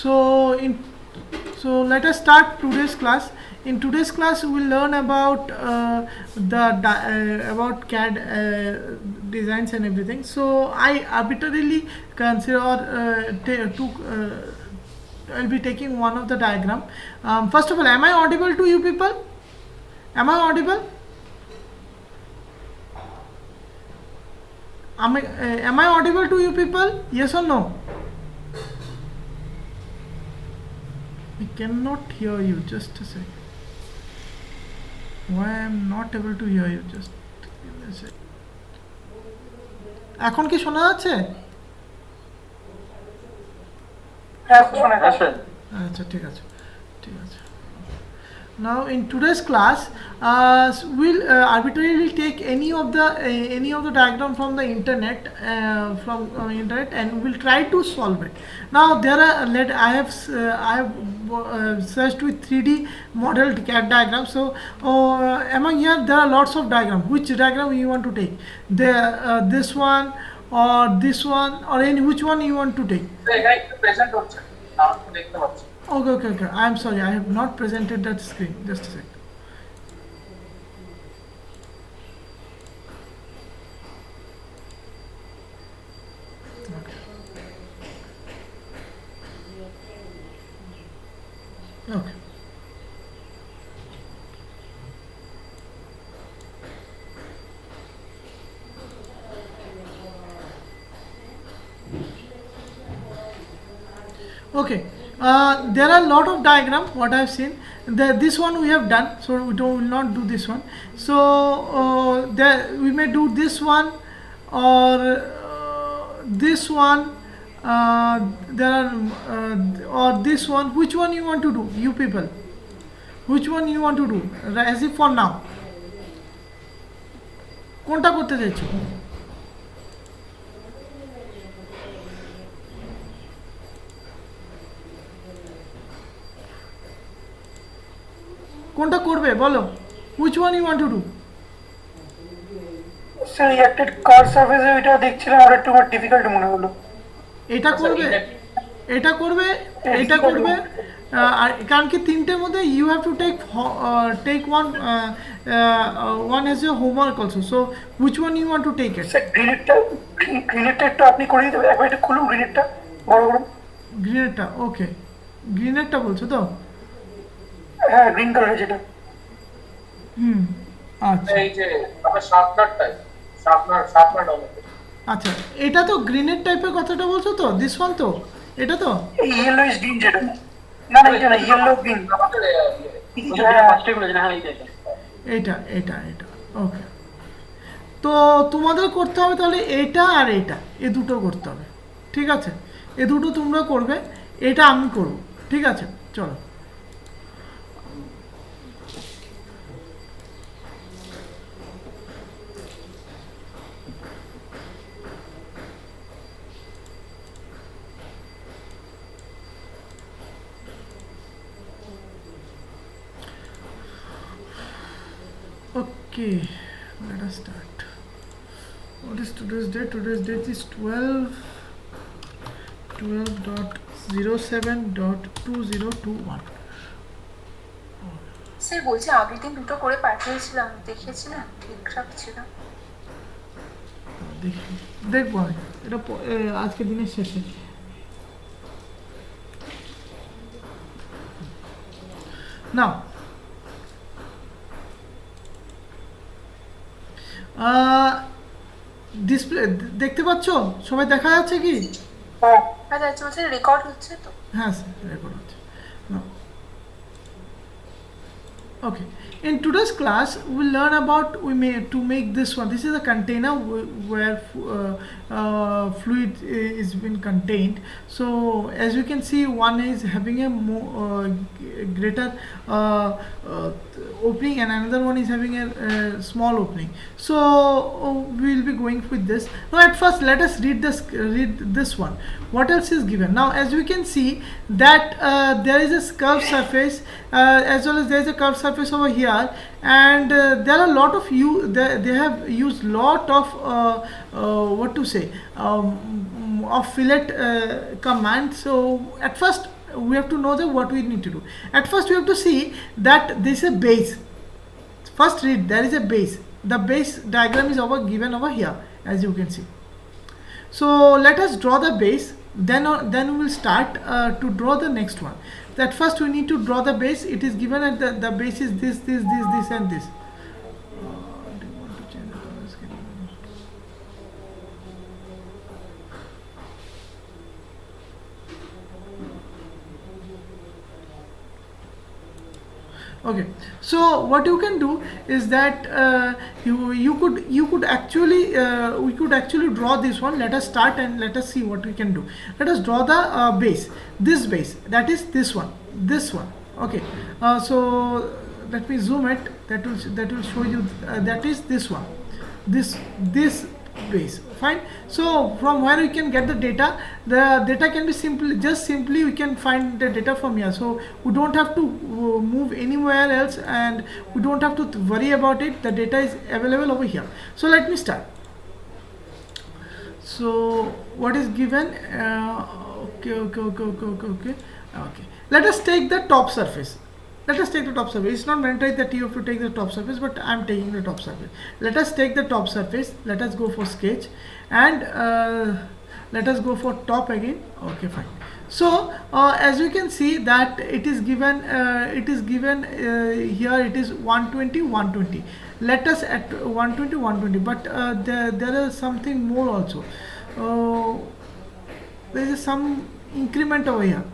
So in so let us start today's class. In today's class, we will learn about about CAD designs and everything. So I arbitrarily consider I'll be taking one of the diagram. First of all, am I audible to you people? Am I audible? Am I audible to you people? Yes or no? I cannot hear you. Just a sec. Why I am not able to hear you? Just give me a sec. এখন কি শোনা যাচ্ছে? আচ্ছা ঠিক আছে ঠিক আছে Now in today's class we'll arbitrarily take any of the diagram from the internet and we'll try to solve it. Now there are I have searched with 3D modeled CAD diagram. So among here there are lots of diagram. Which diagram you want to take? This one or this one or any which one you want to take? Okay. I am sorry. I have not presented that screen. Just a sec. Okay. Okay. There are a lot of diagram what I have seen. This one we have done, so we will not do this one. So we may do this one or this one. There are or this one. Which one you want to do, you people? Which one you want to do? As if for now. কোনটা করতে চাইছো? কোনটা করবে বলো? Which one you want to do? Sir reacted কার সারফেসে এটা দেখছিলাম আর একটু ডিফিকাল্ট মনে হলো। এটা করবে এটা করবে এটা করবে আর কারণ কি তিনটের মধ্যে you have to take one as your homework also. So which one you want to take it? Sir গ্রিনেটটা একটু আপনি করে দিতে একবার এটা খুলুন গ্রিনেটটা বড় বড় গ্রিনেটটা ওকে গ্রিনেটটা বলছো তো? হ্যাঁ গ্রিন কালার যেটা আচ্ছা এই যে আমরা শার্পনার আচ্ছা এটা তো গ্রিনেট টাইপের কথাটা বলছো তো? দিস ওয়ান তো? এটা তো ইয়েলো ইজ গ্রিন যেটা না এটা না ইয়েলো গ্রিন এটা ওকে। তো তোমাদের করতে হবে তাহলে এটা আর এটা দুটো করতে হবে, ঠিক আছে? দুটো তোমরা করবে, এটা আমি করব, ঠিক আছে? চলো Okay, let us start. What is today's date? Today's date is 12.07.2021. Sir বলছি আগের দিন দুটো করে পাঠিয়েছিলাম, দেখিয়েছিলাম ঠিকঠাক ছিল? দেখবো আমি এটা আজকের দিনের শেষে। নাও ডিসপ্লে দেখতে পাচ্ছ? সবাই দেখা যাচ্ছে কি? আচ্ছা রেকর্ড হচ্ছে তো? হ্যাঁ স্যার রেকর্ড হচ্ছে। Okay, in today's class we'll learn about to make this one. This is a container where fluid is been contained. So as you can see, one is having a greater opening and another one is having a small opening. So we'll be going with this. Now at first let us read this one. What else is given? Now as we can see that there is a curved surface as well as there is a curved surface over here, and there are a lot of they have used lot of what to say of fillet command. So at first we have to know that what we need to do. At first we have to see that this is a base. First read, there is a base. The base diagram is given over here, as you can see. So let us draw the base, then we will start to draw the next one. That first we need to draw the base. It is given at the base is this and this. Do you want to change the color scheme? Okay, so what you can do is that you could actually we could actually draw this one. Let us start and let us see what we can do. Let us draw the base, this base, that is this one. Okay, so let me zoom it. That will show you that is this one, this base. Fine. So from where we can get the data? The data can be simply we can find the data from here. So we don't have to move anywhere else, and we don't have to worry about it. The data is available over here. So let me start. So what is given? Okay. Let us take the top surface. It's not mandatory that you have to take the top surface, but I am taking the top surface. Let us take the top surface. Let us go for sketch, and let us go for top again. Okay, fine. So as you can see that it is given here it is 120. Let us at 120, but there is something more also. There is some increment over here.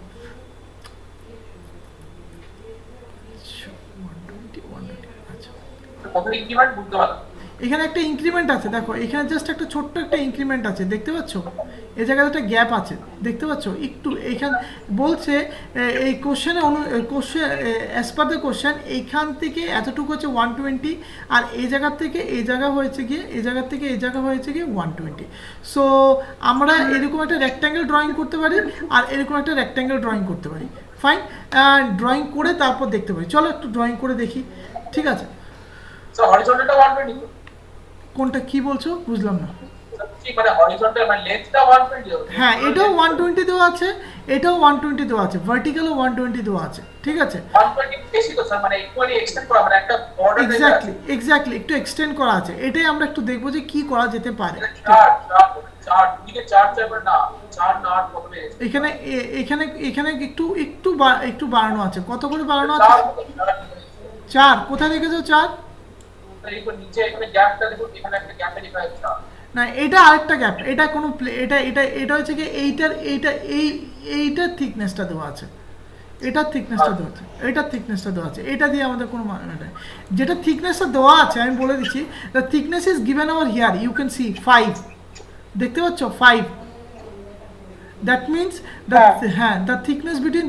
এখানে একটা increment আছে, দেখো এখানে just একটা ছোট্ট একটা increment আছে, দেখতে পাচ্ছ? এই জায়গায় একটা গ্যাপ আছে, দেখতে পাচ্ছ? একটু এখানে বলছে এই কোশ্চেনে অ্যাজ পার দ্য কোশ্চেন এইখান থেকে এতটুকু হচ্ছে 120, আর এই জায়গা থেকে এই জায়গা হয়েছে গিয়ে এই জায়গা থেকে এই জায়গা হয়েছে গিয়ে 120। সো আমরা এরকম একটা রেক্ট্যাঙ্গেল ড্রয়িং করতে পারি, আর এরকম একটা রেক্ট্যাঙ্গেল ড্রয়িং করতে পারি। ফাইন, ড্রয়িং করে তারপর দেখতে পারি। চলো একটু ড্রয়িং করে দেখি, ঠিক আছে? হরিজন্টালটা 120, কোনটা কি বলছো বুঝলাম না। মানে হরিজন্টাল মানে লেন্থটা 120 হবে। হ্যাঁ, এটাও 120 দেওয়া আছে, এটাও 120 দেওয়া আছে, ভার্টিক্যালও 120 দেওয়া আছে, ঠিক আছে? 120 বেশি তো স্যার, মানে ইকুয়ালি এক্সটেন্ড করা, মানে একটা বর্ডার এক্স্যাক্টলি একটু এক্সটেন্ড করা আছে। এটাই আমরা একটু দেখবো যে কি করা যেতে পারে। চার্ট দিকে চার্ট যাবে না, চার্ট না প্রথমে এখানে এখানে একটু বাড়ানো আছে। কত করে বাড়ানো আছে? 4। কোথায় দেখেছো 4? নিচে এখানে গ্যাপটা দেখুন, এখানে একটা গ্যাপে লেখা আছে 4। না, এটা আরেকটা গ্যাপ। এটা কোনো এটা হচ্ছে কি এইটার থিকনেসটা দেওয়া আছে, এটার থিকনেসটা দেওয়া আছে, এটা দিয়ে আমাদের কোনো মানে নেই। যেটা থিকনেসটা দেওয়া আছে আমি বলে দিচ্ছি, the thickness is given over here, you can see 5, দেখতে পাচ্ছ 5। That means the thickness between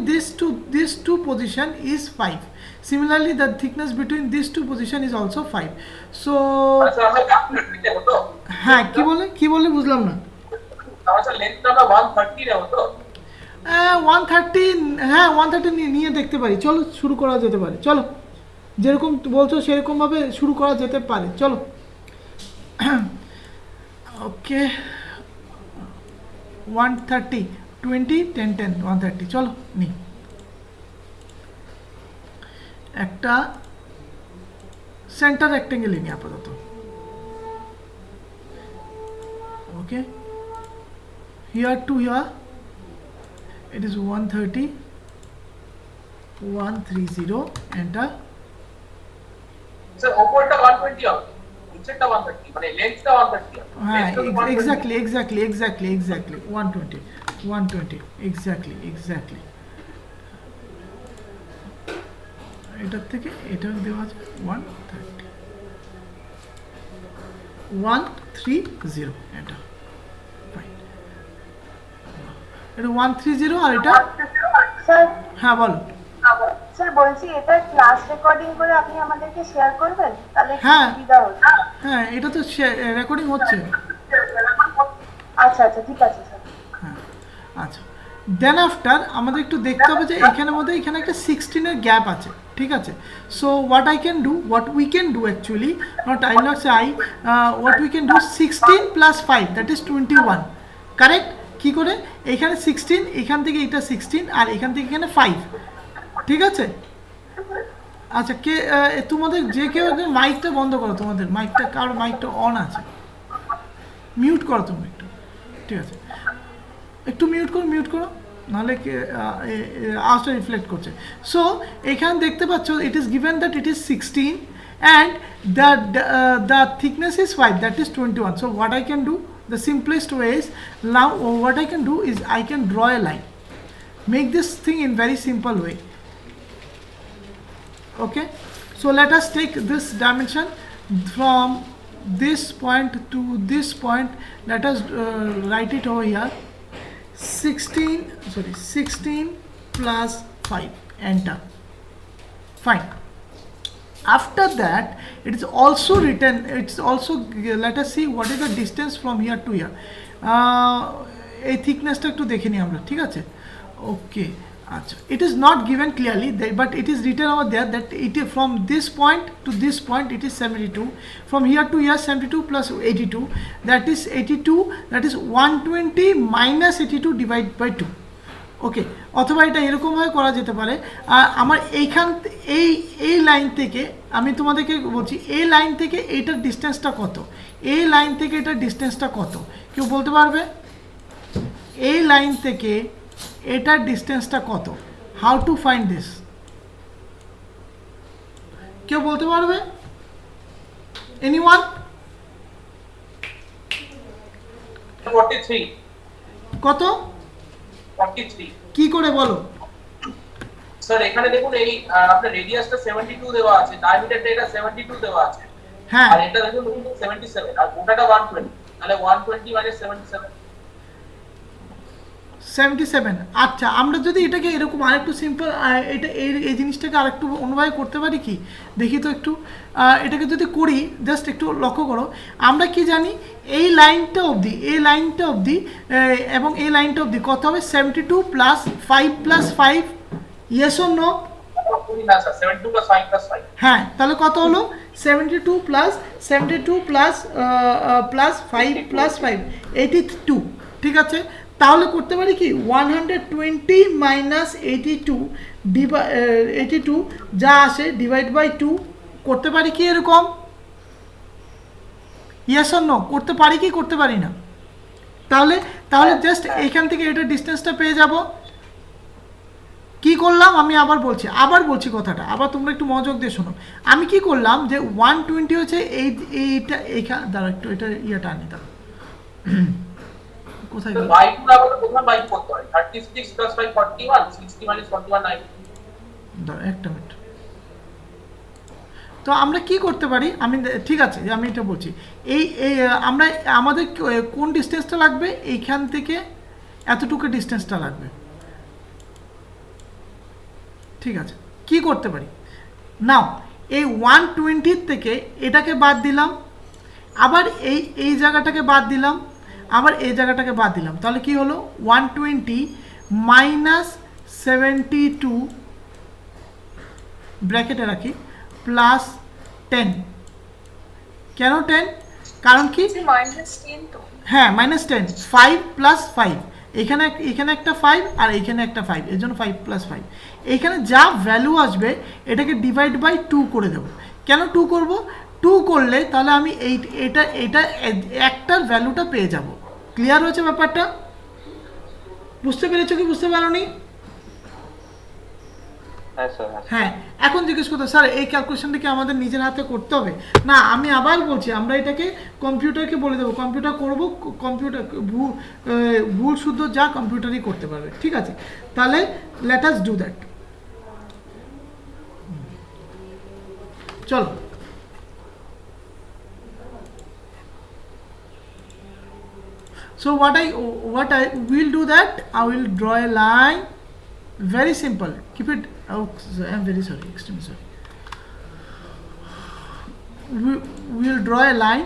these two position is 5. Similarly, the thickness between these two position is also 5. So হ্যাঁ, কি বলে বুঝলাম না। তাহলে লেন্থটা আমরা 130 নেব তো? 130, হ্যাঁ 130 নিয়ে দেখতে পারি। চলো শুরু করা যেতে পারে। চলো যেরকম বলছো সেরকম ভাবে শুরু করা যেতে পারে। চলো ওকে, 130, 20, 10, 10, 130। চলো নি একটা সেন্টার রেক্টেঙ্গেল নিই আপাতত। ওকে, here to here it is 130, 130, enter। Sir ওপরটা 120 হবে, নিচেরটা 130, মানে লেন্থটা 130 হবে। হ্যাঁ, exactly 120, exactly। এটার থেকে এটা দেওয়া আছে 130, এটা ফাইন। এটা 130 আর এটা স্যার, হ্যাঁ বলো। স্যার বলছি এটা ক্লাস রেকর্ডিং করে আপনি আমাদেরকে শেয়ার করবেন, তাহলে হ্যাঁ। সুবিধা হবে। হ্যাঁ, এটা তো রেকর্ডিং হচ্ছে। আচ্ছা ঠিক আছে স্যার। হ্যাঁ, আচ্ছা। দেন আফটার আমাদের একটু দেখতে হবে যে এখানের মধ্যে এখানে একটা 16 এর গ্যাপ আছে, ঠিক আছে? So what we can do actually, not I not say I, what we can do 16 + 5, that is 21, correct? কি করে? এখানে 16, এখান থেকে এটা 16 আর এখান থেকে এখানে 5, ঠিক আছে? আচ্ছা, কে তোমাদের যে কেউ একজন মাইকটা বন্ধ করো, তোমাদের মাইকটা, কারোর মাইকটা অন আছে, মিউট করো তুমি একটু, ঠিক আছে? একটু মিউট করো, নাহলে আওয়াজটা রিফ্লেক্ট করছে। সো এখানে দেখতে পাচ্ছ ইট is given that it is 16 and the thickness is 5, that is 21. So what I can do, the simplest way is, now what I can do is I can draw a line, make this thing in very simple way. Okay, so let us take this dimension from this point to this point. Let us write it over here. 16 plus 5, enter. Fine. After that, it is also written, it's also, let us see what is the distance from here to here. এই থিকনেসটা একটু দেখে নিই আমরা, ঠিক আছে? ওকে, আচ্ছা, it is not given clearly, but it is written over there that it is from this point to this point it is 72, from here to here 72 plus 82, that is 82, that is 120 minus 82 divided by 2. ওকে, অথবা এটা এরকমভাবে করা যেতে পারে, আমার এই line থেকে, আমি তোমাদেরকে বলছি এই লাইন থেকে এইটার ডিস্টেন্সটা কত, এই লাইন থেকে এটার ডিস্টেন্সটা কত, কেউ বলতে পারবে? এই লাইন থেকে এটার ডিস্টেন্সটা কত? How to find this? কেউ বলতে পারবে? এনিওয়ান? 43 কত? 43 কি করে বলো? স্যার এখানে দেখুন, এই আপনার রেডিয়াসটা 72 দেওয়া আছে, ডায়ামিটারটা এটা 72 দেওয়া আছে, হ্যাঁ, আর এটা দেখুন 77, আর গোটাটা 120, তাহলে 120 মানে 77। 77। আচ্ছা, আমরা যদি এটাকে এরকম আরেকটু সিম্পল, এটা এই জিনিসটাকে আরেকটু অন্যভাবে করতে পারি কি, দেখি তো একটু। এটাকে যদি করি, জাস্ট একটু লক্ষ্য করো, আমরা কি জানি এই লাইনটা অবধি, এবং এই লাইনটা অবধি কত হবে? 72 plus 5 plus 5, yes or no? না স্যার, 72 প্লাস 5 প্লাস 5, হ্যাঁ, তাহলে কত হলো? 72 প্লাস 5 প্লাস 5, 82, ঠিক আছে? তাহলে করতে পারি কি, 120 মাইনাস 82 যা আসে ডিভাইড বাই 2, করতে পারি কি এরকম? Yes or no? করতে পারি কি করতে পারি না? তাহলে জাস্ট এখান থেকে এটা ডিস্টেন্সটা পেয়ে যাব। কি করলাম আমি আবার বলছি কথাটা, আবার তোমরা একটু মনোযোগ দিয়ে শোনো। আমি কি করলাম, যে 120 হচ্ছে এইটা, এইখানে দাঁড়া একটু, এটা ইয়েটা আনি, দাঁড়া কোথায় গেল? বাই 2 আবার প্রথম বাই করতে হয়, 36 প্লাস 5 41, 60 minus 41 9। দাঁড়া একটা মিনিট। তো আমরা কি করতে পারি, আমি ঠিক আছে, আমি এটা বলছি, এই আমরা আমাদের কোন ডিস্টেন্সটা লাগবে, এইখান থেকে এতটুকু ডিস্টেন্সটা লাগবে, ঠিক আছে? কি করতে পারি, নাও এই 120 থেকে এটাকে বাদ দিলাম, আবার এই জায়গাটাকে বাদ দিলাম, আবার এই জায়গাটাকে বাদ দিলাম, তাহলে কি হলো? 120 মাইনাস 72 ব্র্যাকেটে রাখি প্লাস 10। কেন 10? কারণ কি? -10 তো। হ্যাঁ, -10, 5 প্লাস 5, এখানে একটা 5 আর এখানে একটা 5, এর জন্য 5 প্লাস 5। এখানে যা ভ্যালু আসবে এটাকে ডিভাইড বাই 2 করে দেবো। কেন 2 করব? 2 করলে তাহলে আমি এটা একটার ভ্যালুটা পেয়ে যাব। ক্লিয়ার হয়েছে ব্যাপারটা? বুঝতে পেরেছো কি বুঝতে পারোনি? হ্যাঁ, এখন জিজ্ঞেস করতে, স্যার এই ক্যালকুলেশনটা কি আমাদের নিজের হাতে করতে হবে? না, আমি আবার বলছি, আমরা এটাকে কম্পিউটারকে বলে দেবো, কম্পিউটার করবো, কম্পিউটার ভুল শুদ্ধ যা কম্পিউটারই করতে পারবে, ঠিক আছে? তাহলে লেট আস ডু দ্যাট। চলো, so what I will do that, I will draw a line, very simple, keep it. Oh, I'm very sorry, extremely sorry. We will draw a line,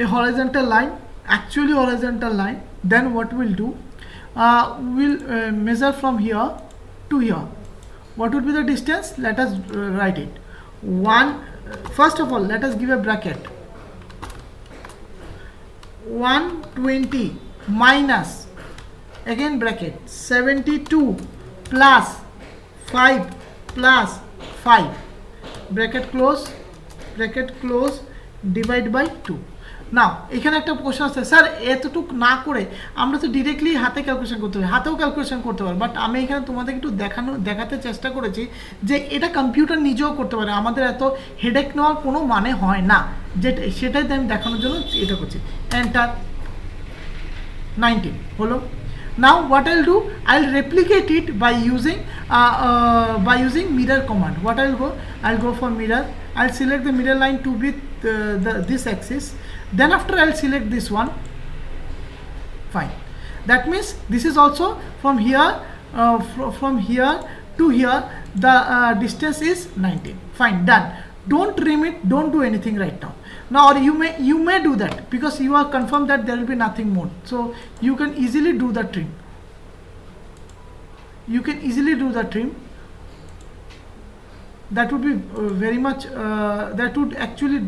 a horizontal line, actually horizontal line. Then what we'll do, we'll measure from here to here. What would be the distance? Let us write it. 1, first of all let us give a bracket. 120 minus, again bracket, 72 plus 5 plus 5, bracket close, divide by 2. নাও এখানে একটা প্রশ্ন আছে, sir এতটুকু না করে আমরা তো directly হাতে ক্যালকুলেশন করতে পারি, হাতেও ক্যালকুলেশন করতে পারি, বাট আমি এখানে তোমাদের একটু দেখাতে চেষ্টা করেছি যে এটা কম্পিউটার নিজেও করতে পারে, আমাদের এত হেডেক নেওয়ার কোনো মানে হয় না, যেটা সেটাই আমি দেখানোর জন্য এটা করছি। এন্টার 19 হলো। Now what I'll do, I'll replicate it by using mirror command. What I'll go for mirror, I'll select the mirror line to be this axis, then after I'll select this one. Fine, that means this is also from here to here the distance is 19. Fine, done. Don't trim it, don't do anything right now. Now or you may do that because you are confirmed that there will be nothing more, so you can easily do the trim. That would be very much that would actually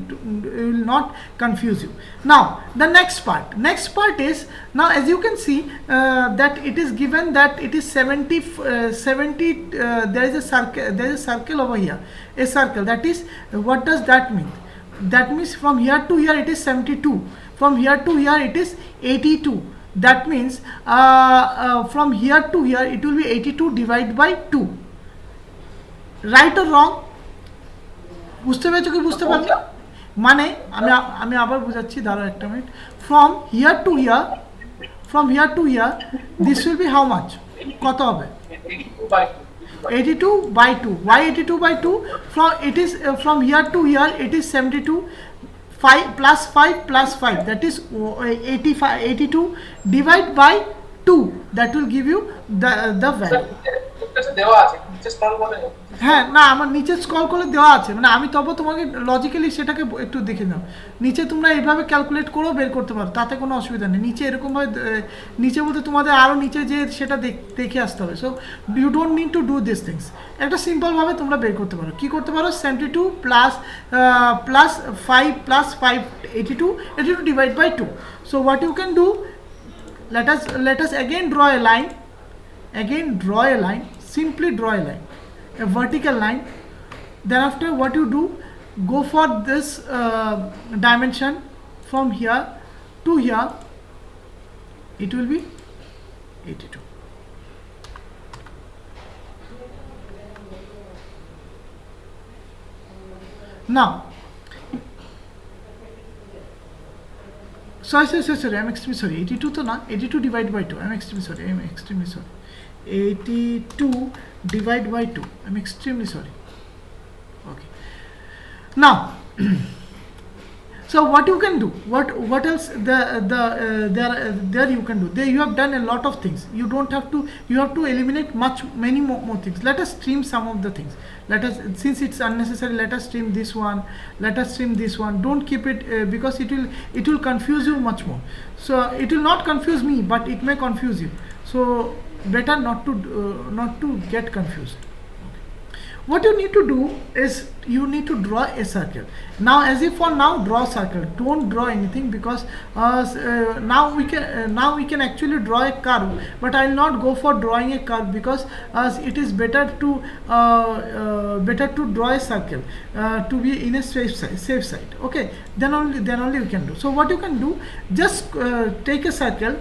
will not confuse you. Now the next part is, now as you can see that it is given that it is 70 there is a circle over here, a circle, that is, what does that mean? That means from here to here it is 72, from here to here it is 82. That means from here to here it will be 82 divided by 2. Right or wrong? বুঝতে পেরেছো কি বুঝতে পারলে? মানে আমি আবার বোঝাচ্ছি, দাঁড়াও একটা minute. From here two here this will be how much, কত হবে? 82 by 2. Why 82 by 2? From here to here it is 72, 5 plus 5 that is 82 divide by 2, that will give you the value. হ্যাঁ না, আমার নিচে স্ক্রল করলে দেওয়া আছে, মানে আমি তবে তোমাকে লজিক্যালি সেটাকে একটু দেখে নাও। নিচে তোমরা এইভাবে ক্যালকুলেট করেও বের করতে পারো, তাতে কোনো অসুবিধা নেই। নিচে এরকমভাবে, নিচে বলতে তোমাদের আরও নিচে যে সেটা দেখে আসতে হবে। So you don't need to do this things. একটা সিম্পলভাবে তোমরা বের করতে পারো। কী করতে পারো? 72 plus 5 plus 5 82 divide by 2. So what you can do, let us again draw a line, simply draw a line, a vertical line. Then after what you do, go for this dimension from here to here, it will be 82. Now sorry, I'm extremely sorry, 82 to na, 82 divided by 2, I'm extremely sorry, 82 divided by 2, I'm extremely sorry. Okay, now so what you can do, what else there you can do, there you have done a lot of things. You have to eliminate many more things. Let us trim some of the things. Since it's unnecessary, let us trim this one, don't keep it because it will confuse you much more. So it will not confuse me, but it may confuse you, so better not to get confused. What you need to do is you need to draw a circle. Now as if for now, draw circle, don't draw anything, because now we can actually draw a curve, but I will not go for drawing a curve because it is better to draw a circle to be in a safe side. Okay, then only you can do. So what you can do, just take a circle,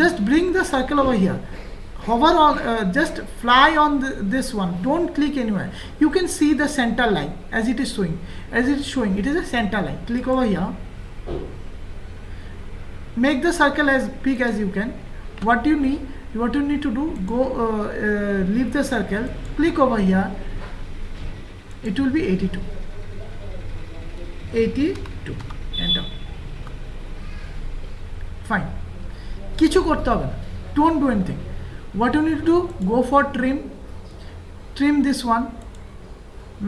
just bring the circle over here, hover on, just fly on this one, don't click anywhere. You can see the center line as it is showing, it is a center line. Click over here, make the circle as big as you can. What you need to do, go leave the circle, click over here, it will be 82, enter. Fine, কিছু করতে হবে না, don't do anything. What you need to do, go for trim this one.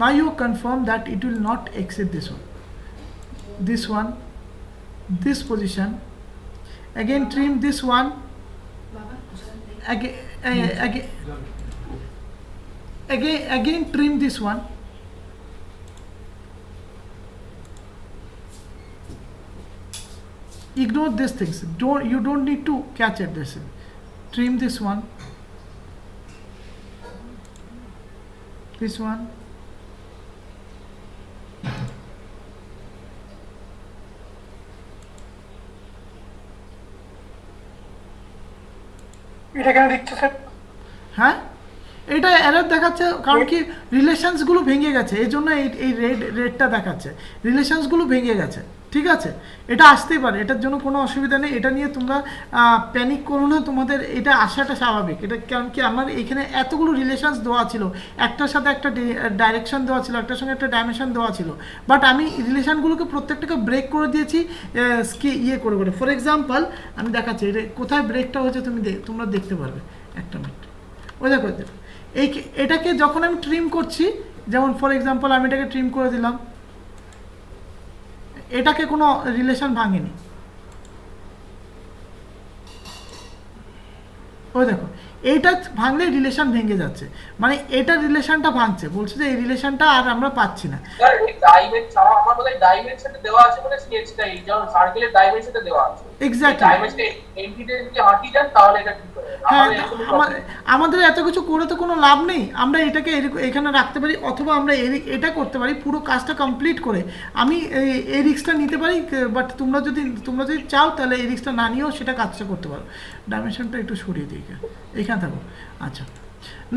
Now you confirm that it will not exceed this one, this position. Again trim this one, again trim this one. ignore these things. You don't need to catch it. This trim this one, this one. এটা কেন দিচ্ছে sir? হ্যাঁ, এটা error দেখাচ্ছে কারণ কি রিলেশনসগুলো ভেঙে গেছে, এই জন্য এই রেডটা দেখাচ্ছে, রিলেশনসগুলো ভেঙে গেছে। ঠিক আছে, এটা আসতেই পারে, এটার জন্য কোনো অসুবিধা নেই, এটা নিয়ে তোমরা প্যানিক করো না, তোমাদের এটা আসাটা স্বাভাবিক। এটা কারণ কি আমার এখানে এতগুলো রিলেশনস দেওয়া ছিল, একটার সাথে একটা ডাইরেকশন দেওয়া ছিল, একটার সঙ্গে একটা ডাইমেনশন দেওয়া ছিল, বাট আমি রিলেশনগুলোকে প্রত্যেকটাকে ব্রেক করে দিয়েছি ইয়ে করে করে। ফর এক্সাম্পল আমি দেখাচ্ছি এটা কোথায় ব্রেকটা হচ্ছে, তোমরা দেখতে পারবে একটা মিনিট। ওই দেখো এটাকে যখন আমি ট্রিম করছি, যেমন ফর এক্সাম্পল আমি এটাকে ট্রিম করে দিলাম, এটাকে কোনো রিলেশন ভাঙেনি। ওই দেখো এইটা ভাঙলে রিলেশন ভেঙে যাচ্ছে, মানে এটা রিলেশনটা ভাঙছে, বলছে যে এই রিলেশনটা আর আমরা পাচ্ছি না। স্যার এই ডাইমেনশন আমার বোধহয় ডাইমেনশনটা দেওয়া আছে মানে স্কেচটা এই যেমন সার্কেলের ডাইমেনশনটা দেওয়া আছে। এক্স্যাক্টলি, ডাইমেনশনটা এন্টিটি যদি হাঁটি যান তাহলে এটা ঠিক হবে। হ্যাঁ, আমাদের এত কিছু করে তো কোনো লাভ নেই, আমরা এটাকে এখানে রাখতে পারি, অথবা আমরা এটা করতে পারি পুরো কাজটা কমপ্লিট করে আমি এই রিস্কটা নিতে পারি, বাট তোমরা যদি চাও তাহলে এই রিস্কটা না নিয়েও সেটা কাজটা করতে পারো। ডাইমেনশনটা একটু সরিয়ে দিই, এখানে থাকো। আচ্ছা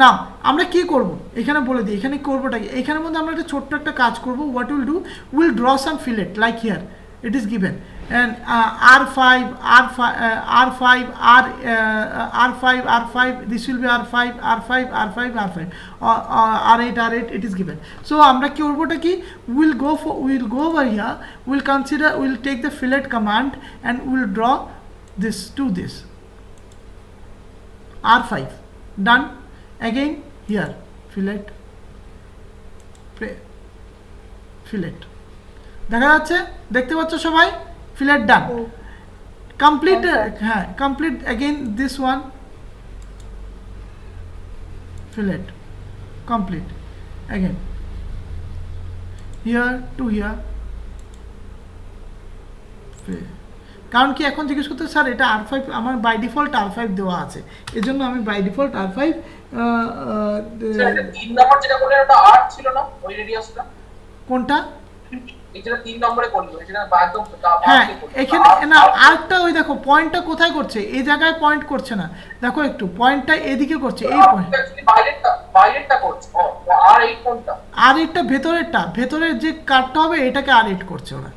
না, আমরা কি করব এখানে বলে দিই, এখানে করবোটা কি, এখানের মধ্যে আমরা একটা ছোট্ট একটা কাজ করব। What will do, will draw some fillet like here it is given, and R5 R5 this will be R5 R8 it is given. So আমরা কি করবোটা কি, we'll go over here, we'll take the fillet command and we'll draw this to this R5 done. Again here fillet দেখা যাচ্ছে, দেখতে পাচ্ছ সবাই, fillet ডান, complete. হ্যাঁ complete. Again this one fillet complete. Again here two here. কারণ কি এখন জিজ্ঞেস করতে স্যার এটা R5 আমার বাই ডিফল্ট R5 দেওয়া আছে, এজন্য আমি বাই ডিফল্ট R5 স্যার এটা 3 নম্বর যেটা বললেন ওটা 8 ছিল না ওই রেডিয়াসটা? কোনটা? এটা 3 নম্বরে করলো, এটা একদম হ্যাঁ এখানে না, আরেকটা ওই দেখো পয়েন্টটা কোথায় করছে, এই জায়গায় পয়েন্ট করছে না, দেখো একটু পয়েন্টটা এদিকে করছে, এই পয়েন্ট বাইরেরটা করছে। ও R8 কোনটা? R8টা ভেতরের যে কাটটা হবে এটাকে R8 করছে ওরা,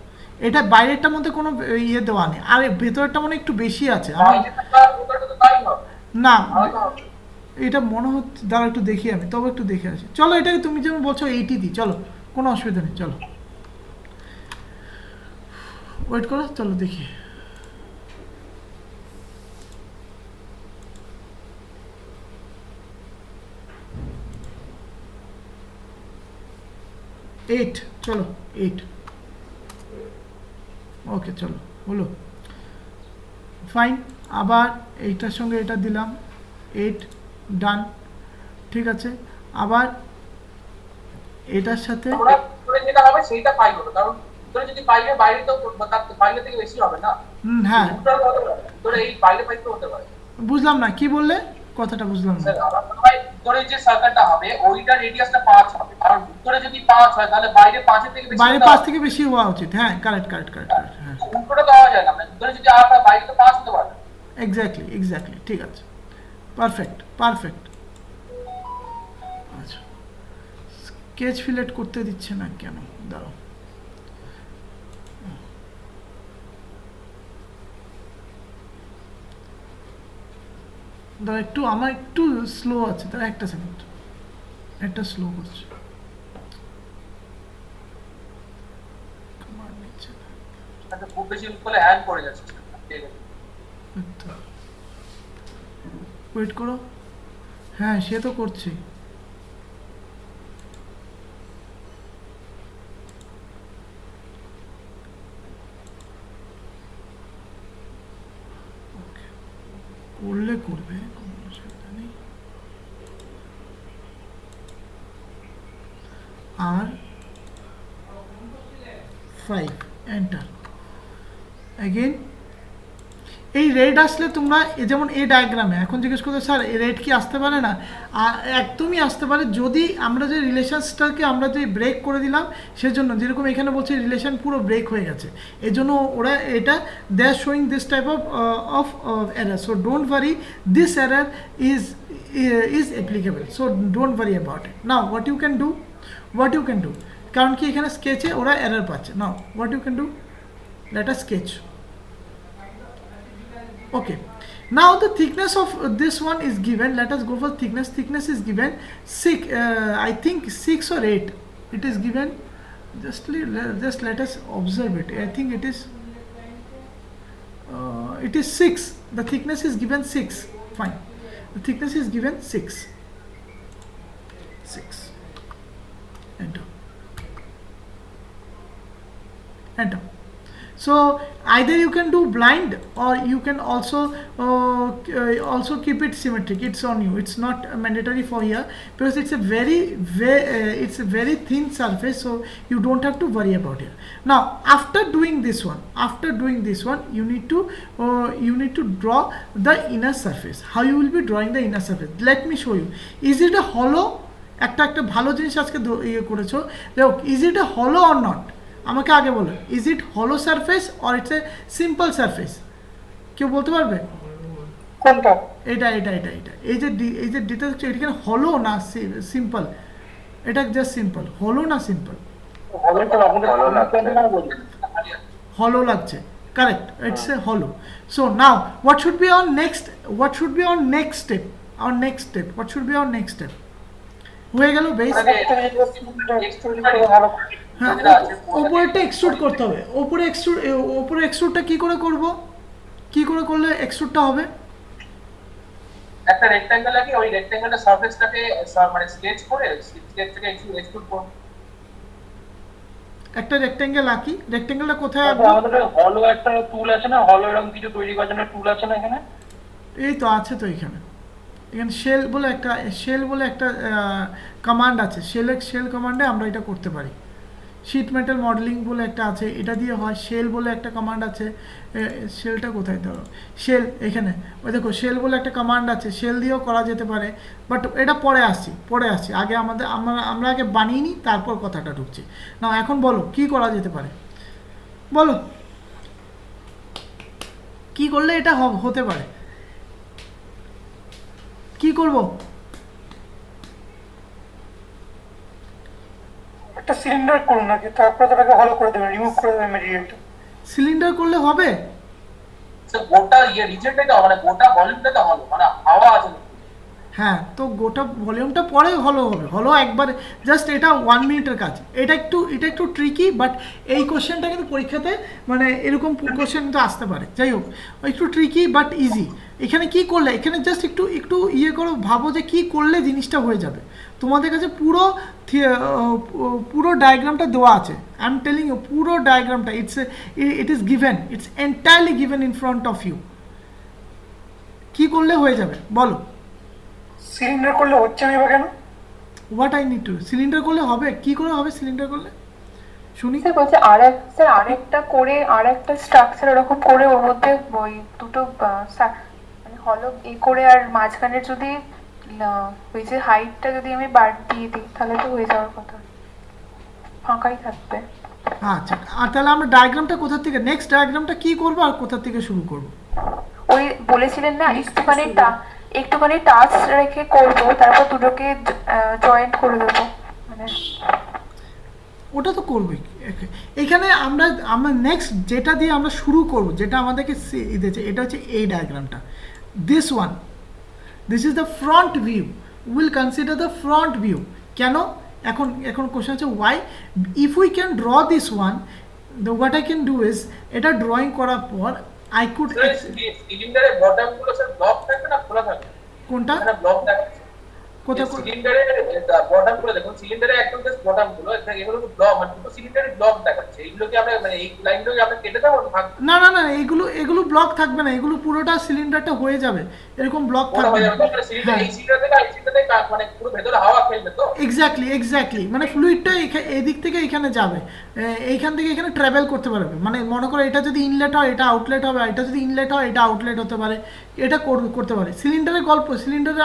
এটা বাইরেরটার মধ্যে কোনো ইয়ে দেওয়া নেই, আর ভেতরেরটা মনে একটু বেশি আছে না, এটা মনে হচ্ছে, দাঁড়া একটু দেখি আমি, তবে একটু দেখে আসি। চলো এটাকে তুমি যেমন বলছো 80 দিই, চলো কোনো অসুবিধা নেই, চলো ওয়েট করো, চলো দেখি। এইট, চলো 8, ওকে চলো হলো ফাইন। আবার এইটার সঙ্গে এটা দিলাম 8 ডান, ঠিক আছে। আবার এটার সাথে যেটা হবে সেইটা 5 হবে, কারণ তোরে যদি বাইরে বাইরে তো বাইরে থেকে বেশি হবে না। হ্যাঁ তোরে এই বাইরে বাইরে হতে পারে। বুঝলাম না কি বললে, কথাটা বুঝলাম না। স্যার আমার মনে হয় ভিতরে যে সার্কেলটা হবে ওইটা রেডিয়াসটা 5 হবে, কারণ ভিতরে যদি 5 হয় তাহলে বাইরে 5 এর থেকে বেশি, বাইরে 5 থেকে বেশি হওয়া উচিত। হ্যাঁ কারেক্ট, হ্যাঁ উল্টোটা তো হওয়া যায় না, মানে ভিতরে যদি 8 হয় বাইরে তো 5 হতে পারে। এক্স্যাক্টলি ঠিক আছে, পারফেক্ট। আচ্ছা স্কেচ ফিলেট করতে দিচ্ছে না কেন, দাঁড়াও একটু, আমার একটু স্লো আছে, তার একটা সেকেন্ড, একটা স্লো করছে, আচ্ছা খুব বেশি করলে হ্যাং করে যাচ্ছে। ওয়েট করো, হ্যাঁ সে তো করছে। করলে করবে, কোনো অসুবিধা নেই। আর 5 এন্টার, अगेन এই রেড আসলে তোমরা যেমন এই ডায়াগ্রামে এখন জিজ্ঞেস করতে স্যার এই রেড কি আসতে পারে না, একদমই আসতে পারে যদি আমরা যে রিলেশনসটাকে আমরা যে ব্রেক করে দিলাম সেজন্য, যেরকম এখানে বলছে রিলেশন পুরো ব্রেক হয়ে গেছে, এই জন্য ওরা এটা they are showing this type of error. So don't worry, this error is applicable, so don't worry about it. Now what you can do, কারণ কি এখানে স্কেচে ওরা এরর পাচ্ছে। Now what you can do, let us sketch. Okay, now the thickness of this one is given. Let us go for thickness is given 6, I think 6 or 8 it is given. Just let us observe it. I think it is 6. The thickness is given 6. Fine, the thickness is given 6. Enter. So either you can do blind or you can also keep it symmetric. It's on you, it's not mandatory for here, because it's a very thin surface, so you don't have to worry about it. Now after doing this one, you need to draw the inner surface. How you will be drawing the inner surface, let me show you. Is it a hollow? একটা ভালো জিনিস আজকে ইয়ে করেছো, দেখো is it a hollow or not, আমাকে আগে বলো, ইজ ইট হলো surface or it's a simple surface? কেউ বলতে পারবে? কোনটা? এটা এই যে ডিটেলস, এটা কি হলো না সিম্পল? এটা জাস্ট সিম্পল, হলো না সিম্পল? হলো লাগছে, কারেক্ট, ইটস এ হলো। So now what should be hour next step? What should be hour next step? হয়ে গেল বেস। হ্যাঁ, ওপরেরটা এক্সট্রুড করতে হবে। ওপরে এক্সট্রুডটা কি করে করলে এক্সট্রুডটা হবে? একটা রেক্ট্যাঙ্গেল আছে, ওই রেক্ট্যাঙ্গেলের সারফেসটাকে মানে স্কেচ করে স্কেচ থেকে এক্সট্রুড করব। একটা রেক্ট্যাঙ্গেল আঁকি, রেক্ট্যাঙ্গেলটা কোথায় আঁকবো? আমাদের হলো একটা টুল আছে না, হলো এরকম কিছু তৈরি করার জন্য টুল আছে না এখানে? এই তো আছে তো এখানে শেল বলে একটা কমান্ড আছে, শেল কমান্ডে আমরা এটা করতে পারি। শিট মেটাল মডেলিং বলে একটা আছে, এটা দিয়ে হয়। শেল বলে একটা কমান্ড আছে, শেলটা কোথায় ধরো, শেল এখানে, ওই দেখো শেল বলে একটা কমান্ড আছে, শেল দিয়েও করা যেতে পারে, বাট এটা পরে আসছি। আগে আমরা আগে বানিয়ে নিই, তারপর কথাটা ঢুকছি না। এখন বলো কি করা যেতে পারে, বলো কি করলে এটা হতে পারে, কি করব? একটা সিলিন্ডার করুন নাকি, তারপরে তাকে হলো করে দেবেন, রিমুভ করে দেবেন মেটেরিয়ালটা। সিলিন্ডার করলে হবে? স্যার গোটা রিজনটাই তো মানে গোটা ভলিউমটা তো হলো, মানে হাওয়া আছে। হ্যাঁ, তো গোটা ভলিউমটা পরে হলো একবার, জাস্ট এটা 1 মিনিটের কাজ। এটা একটু ট্রিকি, বাট এই কোশ্চেনটা কিন্তু পরীক্ষাতে মানে এরকম কোশ্চেন কিন্তু আসতে পারে। যাই হোক, একটু ট্রিকি বাট ইজি। এখানে কি করলে, এখানে জাস্ট একটু ইয়ে করো, ভাবো যে কি করলে জিনিসটা হয়ে যাবে। তোমাদের কাছে পুরো ডায়াগ্রামটা দেওয়া আছে, আই এম টেলিং ইউ, পুরো ডায়াগ্রামটা it is given, it's entirely given in front of you. কি করলে হয়ে যাবে বলো? সিলিন্ডার করলে হচ্ছে না বা কেন? What I need to, cylinder করলে হবে? কি করে হবে সিলিন্ডার করলে শুনি? স্যার বলছে আরেকটা করে আরেকটা স্ট্রাকচার এরকম করে ওর মধ্যে ওই দুটো মানে হলো করে আর মাঝখানে যদি ওই যে হাইটটা যদি আমি বাদ দিয়ে দিই তাহলে তো হয়ে যাওয়ার কথা, ফাঁকাই থাকবে। আচ্ছা, আর তাহলে আমরা ডায়াগ্রামটা কোথা থেকে, নেক্সট ডায়াগ্রামটা কি করব আর কোথা থেকে শুরু করব? ওই বলেছিলেন না একটুখানি টাচ রেখে করবো, তারপর দুটোকে জয়েন্ট করে দেবো, মানে ওটা তো করবই। এখানে আমরা নেক্সট যেটা দিয়ে আমরা শুরু করব, যেটা আমাদেরকে দিয়েছে, এটা হচ্ছে এই ডায়াগ্রামটা, this one, this is the front view. Will consider the front view. কেন? এখন কোশ্চেন হচ্ছে why, if we can draw this one, what I can do is, এটা ড্রয়িং করার পর আই কুড, সিলিন্ডারের বটম গুলো স্যার ব্লক থাকবে না খোলা থাকবে? কোনটা ব্লক থাকবে, কোথায় সিলিন্ডারের বটম গুলো দেখুন, সিলিন্ডারের একদম জাস্ট বটম গুলো, এগুলো ব্লক, মানে দুটো সিলিন্ডারের ব্লক দেখাচ্ছে, এইগুলোকে আমরা মানে এই লাইনগুলোকে আমরা কেটে দেবো ভাগ না না না, এগুলো ব্লক থাকবে না, এগুলো পুরোটা সিলিন্ডারটা হয়ে যাবে, এরকম ব্লক বড় থাকবে হয়ে না। যাবে তো সিলিন্ডার, এই সিলিন্ডার থেকে এই সিলিন্ডার থেকে মানে পুরো ভেতরে হাওয়া খেলবে তো। এক্স্যাক্টলি মানে ফ্লুইডটা এদিক থেকে এখানে যাবে, এইখান থেকে এখানে ট্রাভেল করতে পারবে। মানে মনে করো এটা যদি ইনলেট হয় এটা আউটলেট হবে, এটা যদি ইনলেট হয় এটা আউটলেট হতে পারে, এটা করতে পারে। সিলিন্ডারের গল্প, সিলিন্ডারে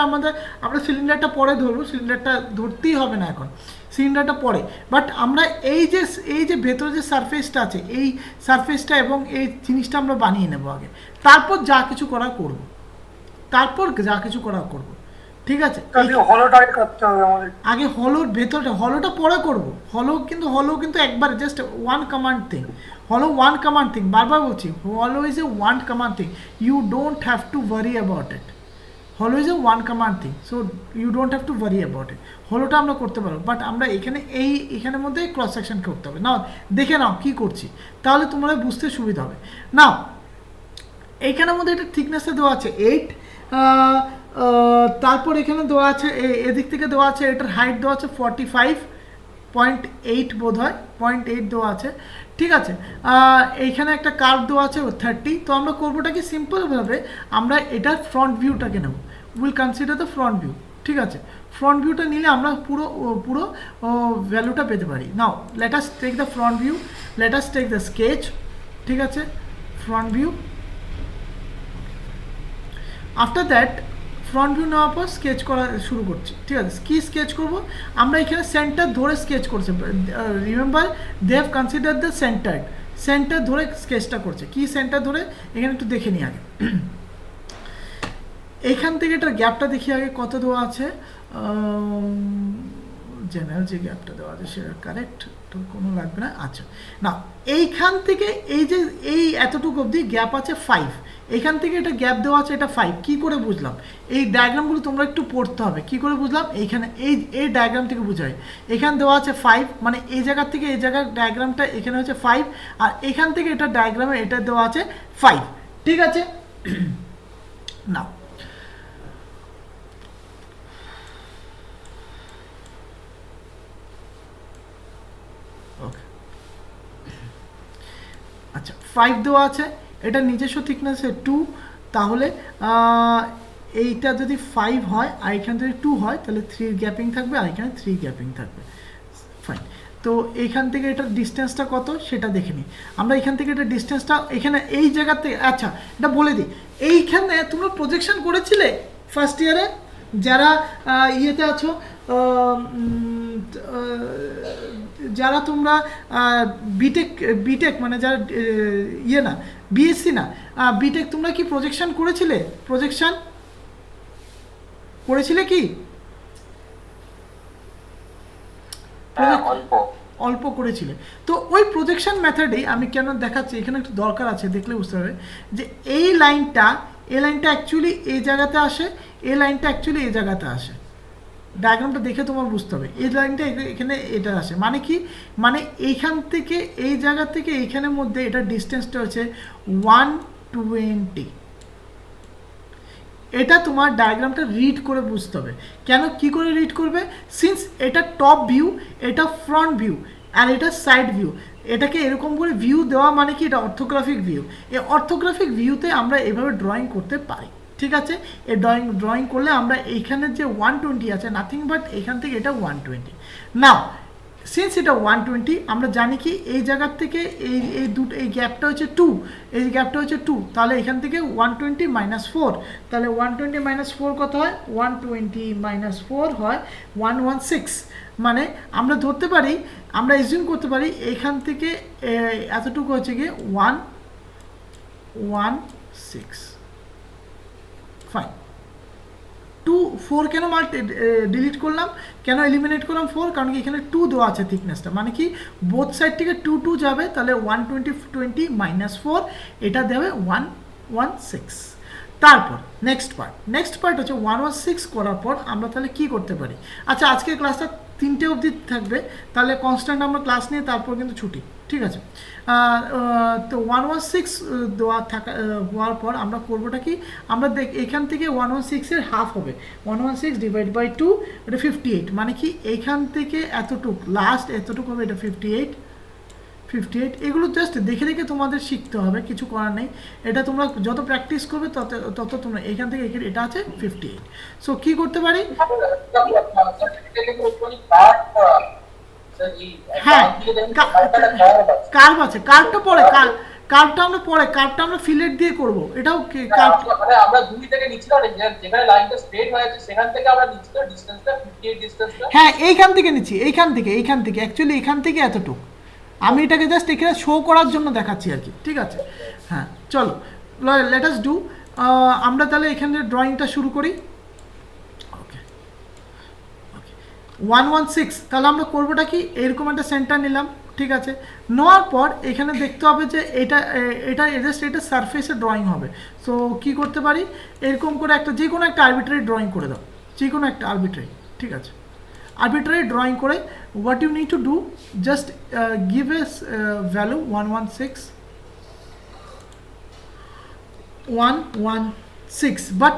আমরা সিলিন্ডারটা পরে ধরবো, সিলিন্ডারটা ধরতেই হবে না এখন, সিলিন্ডারটা পরে। বাট আমরা এই যে ভেতরে যে সারফেসটা আছে, এই সারফেসটা এবং এই জিনিসটা আমরা বানিয়ে নেবো আগে, তারপর যা কিছু করা করব, ঠিক আছে? হলোটা করতে হবে আমাদের। আগে হলোর ভেতরটা, হলোটা পরে করব। হলো কিন্তু একবার জাস্ট ওয়ান কমান্ড থিং, হলো ওয়ান কমান্ড থিং, বারবার বলছি হলো is a one command thing, you don't have to worry about it. হলো is a one command thing, so you don't have to worry about it. হলোটা আমরা করতে পারবো, but আমরা এখানের মধ্যে ক্রস সেকশন করতে হবে। নাও দেখে নাও কী করছি, তাহলে তোমরা বুঝতে সুবিধা হবে। নাও এইখানের মধ্যে এটা থিকনেসটা দেওয়া আছে 8, তারপর এখানে দেওয়া আছে এদিক থেকে দেওয়া আছে এটার হাইট দেওয়া আছে 45.8 বোধ হয়, 0.8 দেওয়া আছে, ঠিক আছে? এইখানে একটা কার্ভ দেওয়া আছে 30। তো আমরা করবোটা কি, সিম্পলভাবে আমরা এটার ফ্রন্ট ভিউটাকে নেব, will consider the front view, ঠিক আছে? ফ্রন্ট ভিউটা নিলে আমরা পুরো ভ্যালুটা পেতে পারি। Now let us take the front view, let us take the sketch, ঠিক আছে? Front view, after that front view নেওয়ার পর স্কেচ করা শুরু করছি, ঠিক আছে? কি স্কেচ করব আমরা, এখানে সেন্টার ধরে স্কেচ করছি, remember they have consider the centre ধরে স্কেচটা করছে। কি সেন্টার ধরে, এখানে একটু দেখে নিই আগে, এইখান থেকে এটার গ্যাপটা দেখি আগে কত দেওয়া আছে, জেনারেল যে গ্যাপটা দেওয়া আছে সেটা কারেক্ট, তো কোনো লাগবে না। আচ্ছা না, এইখান থেকে এই এতটুকু অবধি গ্যাপ আছে 5, এখান থেকে এটা গ্যাপ দেওয়া আছে এটা 5। কী করে বুঝলাম? এই ডায়াগ্রামগুলো তোমরা একটু পড়তে হবে। কী করে বুঝলাম? এইখানে এই ডায়াগ্রাম থেকে বোঝায়, এখানে দেওয়া আছে 5, মানে এই জায়গার থেকে এই জায়গার ডায়াগ্রামটা এখানে হচ্ছে 5, আর এখান থেকে এটা ডায়াগ্রামে এটা দেওয়া আছে 5, ঠিক আছে? না ওকে, আচ্ছা 5 দেওয়া আছে, এটা নিজস্ব থিকনেস 2, তাহলে এইটা যদি 5 হয় আর এখানে যদি 2 হয় তাহলে 3 গ্যাপিং থাকবে, আর এখানে 3 গ্যাপিং থাকবে, ফাইন। তো এইখান থেকে এটার ডিস্টেন্সটা কত সেটা দেখে নিই আমরা। এখান থেকে এটা ডিস্টেন্সটা এখানে এই জায়গাতে, আচ্ছা এটা বলে দিই, এইখানে তোমরা প্রজেকশন করেছিলে ফার্স্ট ইয়ারে যারা ইয়েতে আছো, যারা তোমরা বিটেক মানে যারা ইয়ে না বিএসসি না বিটেক, তোমরা কি প্রজেকশন করেছিলে কি? অল্প করেছিলে। তো ওই প্রজেকশন মেথডেই আমি কেন দেখাচ্ছি, এখানে একটু দরকার আছে, দেখলে বুঝতে হবে যে এই লাইনটা অ্যাকচুয়ালি এই জায়গাতে আসে, এই লাইনটা অ্যাকচুয়ালি এই জায়গাতে আসে। ডায়াগ্রামটা দেখে তোমার বুঝতে হবে, এই লাইনটা এখানে এটা আসে, মানে কি, মানে এইখান থেকে এই জায়গা থেকে এইখানের মধ্যে এটা ডিস্টেন্সটা হচ্ছে 120। এটা তোমার ডায়াগ্রামটা রিড করে বুঝতে হবে। কেন, কি করে রিড করবে? সিন্স এটা টপ ভিউ, এটা ফ্রন্ট ভিউ, আর এটা সাইড ভিউ, এটাকে এরকম করে ভিউ দেওয়া মানে কি, এটা অর্থোগ্রাফিক ভিউ। এই অর্থোগ্রাফিক ভিউতে আমরা এভাবে ড্রয়িং করতে পারি, ঠিক আছে? এই ড্রয়িং করলে আমরা এইখানে যে 120 আছে, নাথিং বাট এখান থেকে এটা 120। নাও সিন্স এটা 120, আমরা জানি কি এই জায়গার থেকে এই গ্যাপটা হচ্ছে 2, এই গ্যাপটা হচ্ছে 2, তাহলে এখান থেকে 120 - 4, তাহলে 120 - 4 কত হয়? 120 - 4 হয় 116। মানে আমরা ধরতে পারি, আমরা এজিউম করতে পারি এখান থেকে এতটুকু হচ্ছে গিয়ে 116, ফাইন। 4 কেন ডিলিট করলাম, কেন এলিমিনেট করলাম 4? কারণ কি এখানে 2 দেওয়া আছে থিকনেসটা, মানে কি বোথ সাইড থেকে 2 যাবে, তাহলে 120 - 4 এটা দেবে 116। তারপর নেক্সট পার্ট হচ্ছে 116 করার পর আমরা তাহলে কি করতে পারি? আচ্ছা আজকের ক্লাসটা 3টে অবধি থাকবে, তাহলে কনস্ট্যান্ট আমরা ক্লাস নিয়ে তারপর কিন্তু ছুটি, ঠিক আছে। তো 116 দেওয়া থাকা হওয়ার পর আমরা করবোটা কি, আমরা এখান থেকে 116-এর হাফ হবে, 116 ডিভাইড বাই 2, এটা 58, মানে কি এইখান থেকে এতটুক লাস্ট এতটুকু হবে, এটা 58। এগুলো জাস্ট দেখে দেখে তোমাদের শিখতে হবে, কিছু করার নেই। এটা তোমরা যত প্র্যাকটিস করবে তত তোমরা এখান থেকে এটা আছে 58। সো কী করতে পারি, হ্যাঁ কার্ভ আছে, কার্ভটা পরে, কার্ভটা আমরা ফিলেট দিয়ে করব, এটাও মানে আমরা 2 থেকে নিচ্ছি না, যেখানে লাইনটা স্ট্রেট হয়ে আছে সেখান থেকে আমরা নিচ্ছি না ডিসটেন্সটা 58 ডিসটেন্সটা, হ্যাঁ এইখান থেকে নিচ্ছি, এইখান থেকে অ্যাকচুয়ালি এখান থেকে এতটুকু, আমি এটাকে জাস্ট এখানে শো করার জন্য দেখাচ্ছি আর কি, ঠিক আছে। হ্যাঁ চলো লেট আস ডু, আমরা তাহলে এখানে ড্রয়িংটা শুরু করি। ওকে 116, তাহলে আমরা করবোটা কি, এরকম একটা সেন্টার নিলাম, ঠিক আছে। নেওয়ার পর এখানে দেখতে হবে যে এটা জাস্ট এটা সারফেসে ড্রয়িং হবে। সো কি করতে পারি, এরকম করে একটা যে কোনো একটা আরবিট্রারি ড্রয়িং করে দাও, যে কোনো একটা আরবিট্রারি, ঠিক আছে। arbitrary drawing করে what you need to do, just give a value 116 but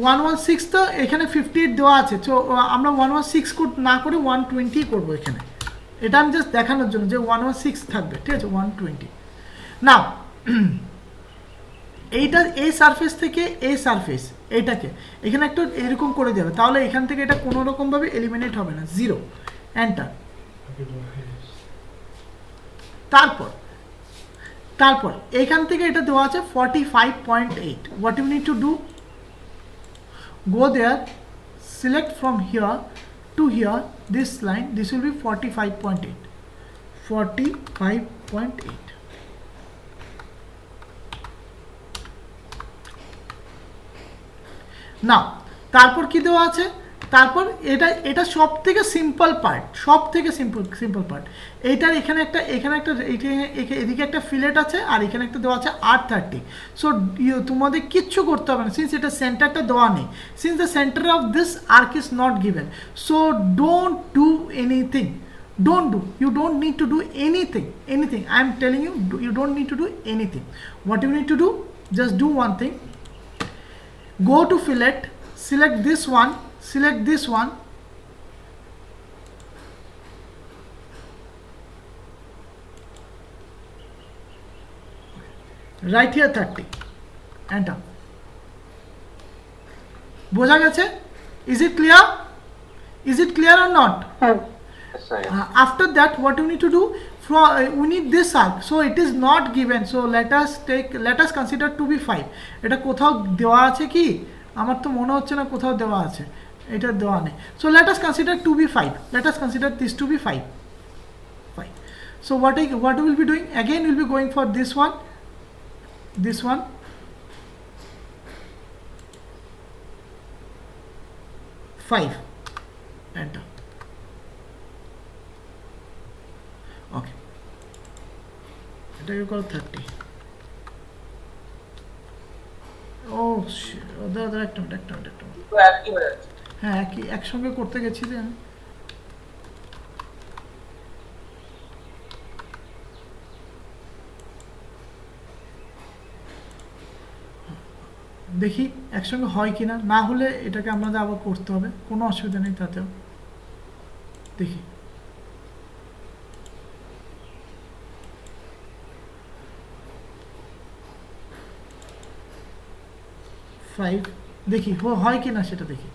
116 তো এখানে 58 দেওয়া আছে, তো আমরা 116 না করে 120 করব এখানে, এটা আমি জাস্ট দেখানোর জন্য যে 116 থাকবে, ঠিক আছে 120। নাও এইটা এই সারফেস থেকে এই সারফেস এইটাকে এখানে একটু এরকম করে দেবে, তাহলে এখান থেকে এটা কোনো রকমভাবে এলিমিনেট হবে না, 0 এন্টার। তারপর এখান থেকে এটা দেওয়া আছে 45.8, what you need to do, go there, select from here to here, this line, this will be 45.8, 45.8। নাও তারপর কি দেওয়া আছে, তারপর এটা সব থেকে সিম্পল পার্ট, সিম্পল পার্ট, এইটার এখানে একটা এদিকে একটা ফিলেট আছে, আর এখানে একটা দেওয়া আছে R30। সো তোমাদের কিচ্ছু করতে হবে না, সিন্স এটা সেন্টারটা দেওয়া নেই, since the centre of this arc is not given, so don't do anything, you don't need to do anything, I am telling you, you don't need to do anything. What you need to do, just do one thing, go to fillet, select this one, right here 30, enter। বোঝা গেছে? Is it clear or not? After that what you need to do, we need this arc, so it is not given, so let us consider to be 5। এটা কোথাও দেওয়া আছে কি, আমার তো মনে হচ্ছে না কোথাও দেওয়া আছে, এটা দেওয়া নেই, so let us consider to be 5, let us consider this to be 5। So what we will be doing, again we will be going for this one, 5, enter। ওকে এটাকে করো 30। ও দাদা একটা মিনিট, তো একই হয়ে যাচ্ছে, হ্যাঁ একসঙ্গে করতে গেছি যে আমি, দেখি একসঙ্গে হয় কিনা, না হলে এটাকে আমাদের আবার করতে হবে, কোনো অসুবিধা নেই তাতেও, দেখি। 5 দেখি হয় কিনা সেটা দেখি,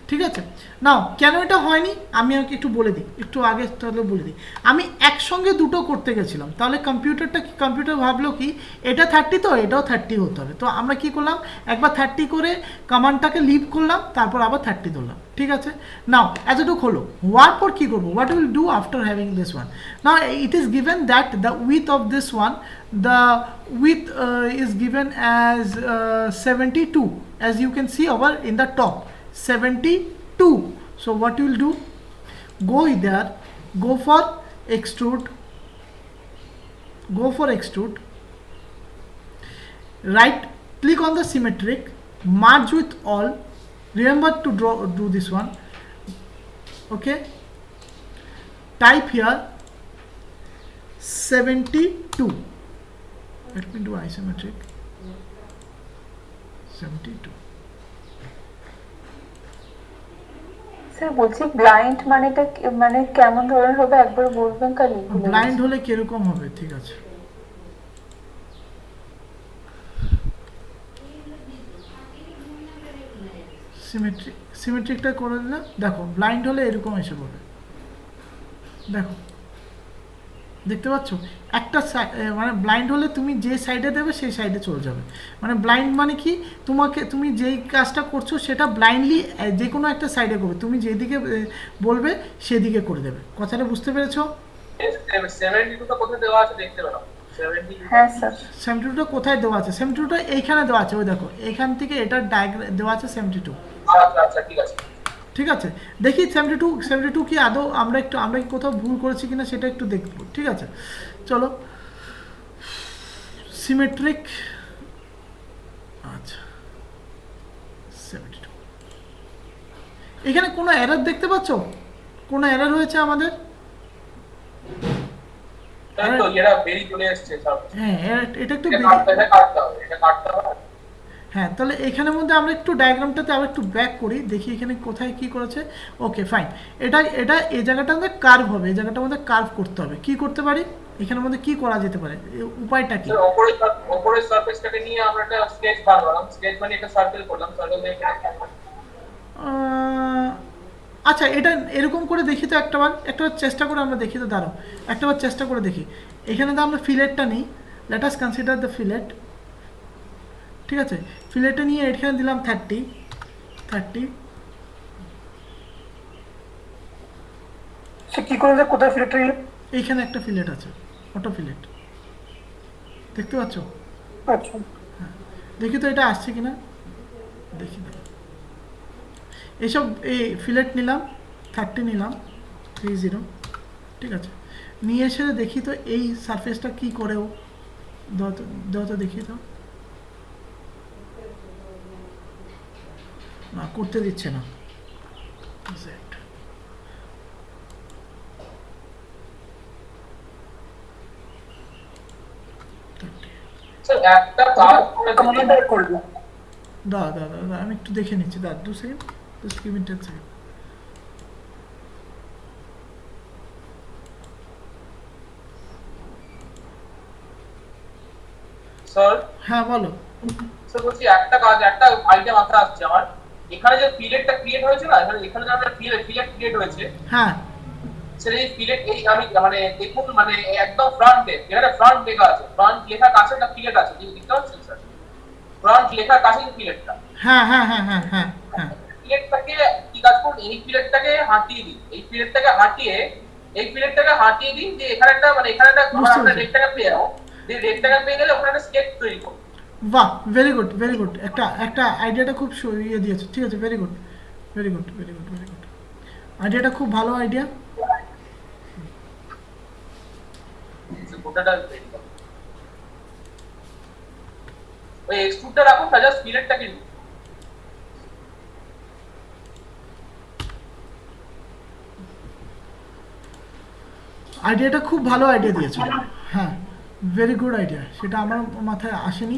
ঠিক আছে। নাও কেন এটা হয়নি আমি একটু বলে দিই, একটু আগে তাহলে বলে দিই, আমি একসঙ্গে দুটো করতে গেছিলাম, তাহলে কম্পিউটার ভাবলো কি এটা 30 তো এটাও 30 হতে হবে, তো আমরা কি করলাম, একবার 30 করে কমান্ডটাকে লিভ করলাম, তারপর আবার 30 ধরলাম, ঠিক আছে। নাও এতটুকু হলো, হওয়ার পর কি করবো, what will do after having this one, now it is given that the with of this one, the width is given as 72, as you can see over in the top, 72. So what you will do, go there, go for extrude, right click on the symmetric, merge with all, remember to do this one, Okay, type here 72. Let me do isometric. 72. Sir বলছি blind মানেটা মানে কেমন ধরনের হবে একবার বলবেন খালি? Blind হলে কিরকম হবে? ঠিক আছে, সিমেট্রিকটা করে দিলে দেখো ব্লাইন্ড হলে এরকম এসে পড়বে। দেখো, দেখতে পাচ্ছ একটা মানে ব্লাইন্ড হলে তুমি যে সাইডে দেবে সেই সাইডে চলে যাবে। মানে ব্লাইন্ড মানে কি, তুমি যেই কাজটা করছো সেটা ব্লাইন্ডলি যে কোনো একটা সাইডে করবে, তুমি যেদিকে বলবে সেদিকে করে দেবে। কথাটা বুঝতে পেরেছো? 72টা কোথায় দেওয়া আছে দেখতে পেলাম। 72 হ্যাঁ স্যার। 72টা কোথায় দেওয়া আছে? 72টা এইখানে দেওয়া আছে, ওই দেখো এখান থেকে এটার ডায়াগ্রাম দেওয়া আছে 72। আচ্ছা আচ্ছা ঠিক আছে। ঠিক আছে, দেখি 72 কি আদৌ আমরা কি কোথাও ভুল করেছি কিনা সেটা একটু দেখবো। ঠিক আছে, চলো সিমেট্রিক। আচ্ছা 72, এখানে কোনো এরর দেখতে পাচ্ছ? কোনো এরর হয়েছে আমাদের? তাই তো এরা বেরিয়ে চলে আসছে সব। হ্যাঁ, এটা একটু এটা কাটতে হবে, এটা কাটতে হবে। হ্যাঁ, তাহলে এখানের মধ্যে আমরা একটু ডায়াগ্রামটাতে আবার একটু ব্যাক করি, দেখি এখানে কোথায় কি করেছে। ওকে ফাইন, এটা এই জায়গাটার মধ্যে কার্ভ হবে, এই জায়গাটার মধ্যে কার্ভ করতে হবে। কি করতে পারি এখানের মধ্যে, কি করা যেতে পারে, উপায়টা কি? স্যার উপরের সারফেসটাকে নিয়ে আমরা একটা স্কেচ বানালাম, স্কেচ বানিয়ে একটা সার্কেল করলাম, সার্কেল দিয়ে আচ্ছা, এটা এরকম করে দেখি তো, একটাবার চেষ্টা করে আমরা দেখি তো, দাঁড়াও একটাবার চেষ্টা করে দেখি। এখানে তো আমরা ফিলেটটা নিই, let us consider the fillet. ঠিক আছে, ফিলেটটা নিয়ে এখানে দিলাম 30। সে কি করে যে কোথায় ফিল্টার নিল? এইখানে একটা ফিলেট আছে, অটো ফিলেট, দেখতে পাচ্ছ? আচ্ছা, দেখি তো এটা আসছে কিনা, দেখি দেখি। এইসব এই ফিলেট নিলাম, 30 নিলাম, 30। ঠিক আছে, নিয়ে এসে দেখি তো এই সারফেসটা কি করেও, দাও তো দেখি তো। না, করতে দিচ্ছে না। Z স্যার একটা কাজ কমান্ডটা করে দিন। দাও, আমি একটু দেখে নিচ্ছি, 2 second, just give me 10 second. Sir হ্যাঁ বলো। স্যার বলছি একটা আইডিয়া মাথায় আসছে আমার। এখানে যে ফিলেটটা ক্রিয়েট হয়েছে না, এখানে যে আমরা ফিলেট ক্রিয়েট হয়েছে, হ্যাঁ, স্যার এই ফিলেট এই আমি মানে দেখুন মানে একদম ফ্রন্টে এখানে ফ্রন্ট লেখা আছে, ফ্রন্ট লেখার কাছে একটা ফিলেট আছে, দেখতে পাচ্ছেন স্যার? ফ্রন্ট লেখার কাছে ফিলেটটা, হ্যাঁ, ফিলেটটাকে কি কাজ করুন, এই ফিলেটটাকে হাঁটিয়ে দিন, এই ফিলেটটাকে হাঁটিয়ে দিন, যে এখানে একটা মানে এখানে একটা বুঝতে আমরা পেরেছি। রেক্টাঙ্গেল পেয়ে যাবো, যে রেক্টাঙ্গেল পেয়ে গেলে ওখানে একটা স্কেচ তৈরি করুন। বাহ, ভেরি গুড, একটা আইডিয়াটা খুব ইয়ে দিয়েছো। ঠিক আছে, ভেরি গুড, আইডিয়াটা খুব ভালো আইডিয়া। গোটাটা তৈরি করুন। ওই এক্সট্রুডটা রাখুন না, জাস্ট ফিলেটটাকে নিন। আইডিয়াটা খুব ভালো আইডিয়া দিয়েছো। হ্যাঁ, ভেরি গুড আইডিয়া, সেটা আমার মাথায় আসেনি,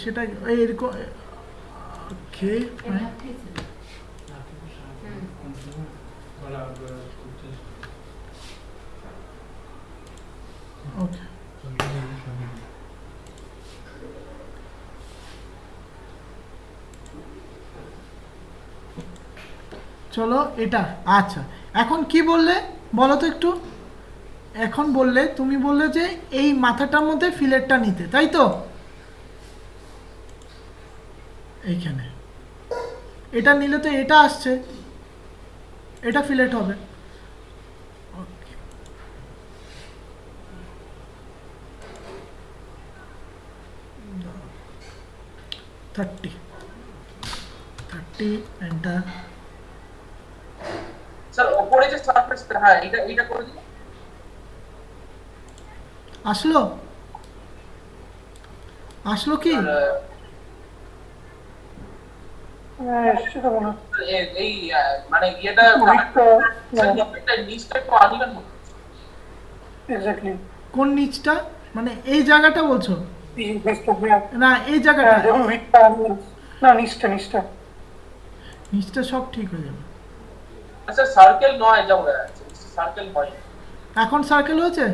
সেটা এরকম। ওকে ফাইন, ওকে চলো এটা। আচ্ছা, এখন কি বললে বলো তো একটু। এখন তুমি বললে যে এই মাথাটার মধ্যে ফিলেটটা নিতে, তাই তো? এইখানে এটা নিলে তো এটা আসছে, এটা ফিলেট হবে। ওকে, 30 এন্টার। স্যার উপরে যে সারফেসটা, হ্যাঁ এটা করে দিন। আসলো কি? সেটা মনে হয় এই মানে ইয়েটা উইথটা নিচটা একটু আনইভেন মনে হচ্ছে। এক্স্যাক্টলি কোন নিচটা মানে এই জায়গাটা বলছো হ্যাঁ না এই জায়গাটা দেখুন উইথটা না নিচটা নিচটা সব ঠিক হয়ে যাবে। আচ্ছা সার্কেল নয় যা বোঝা যাচ্ছে, সার্কেল হয়। এখন সার্কেল হয়েছে?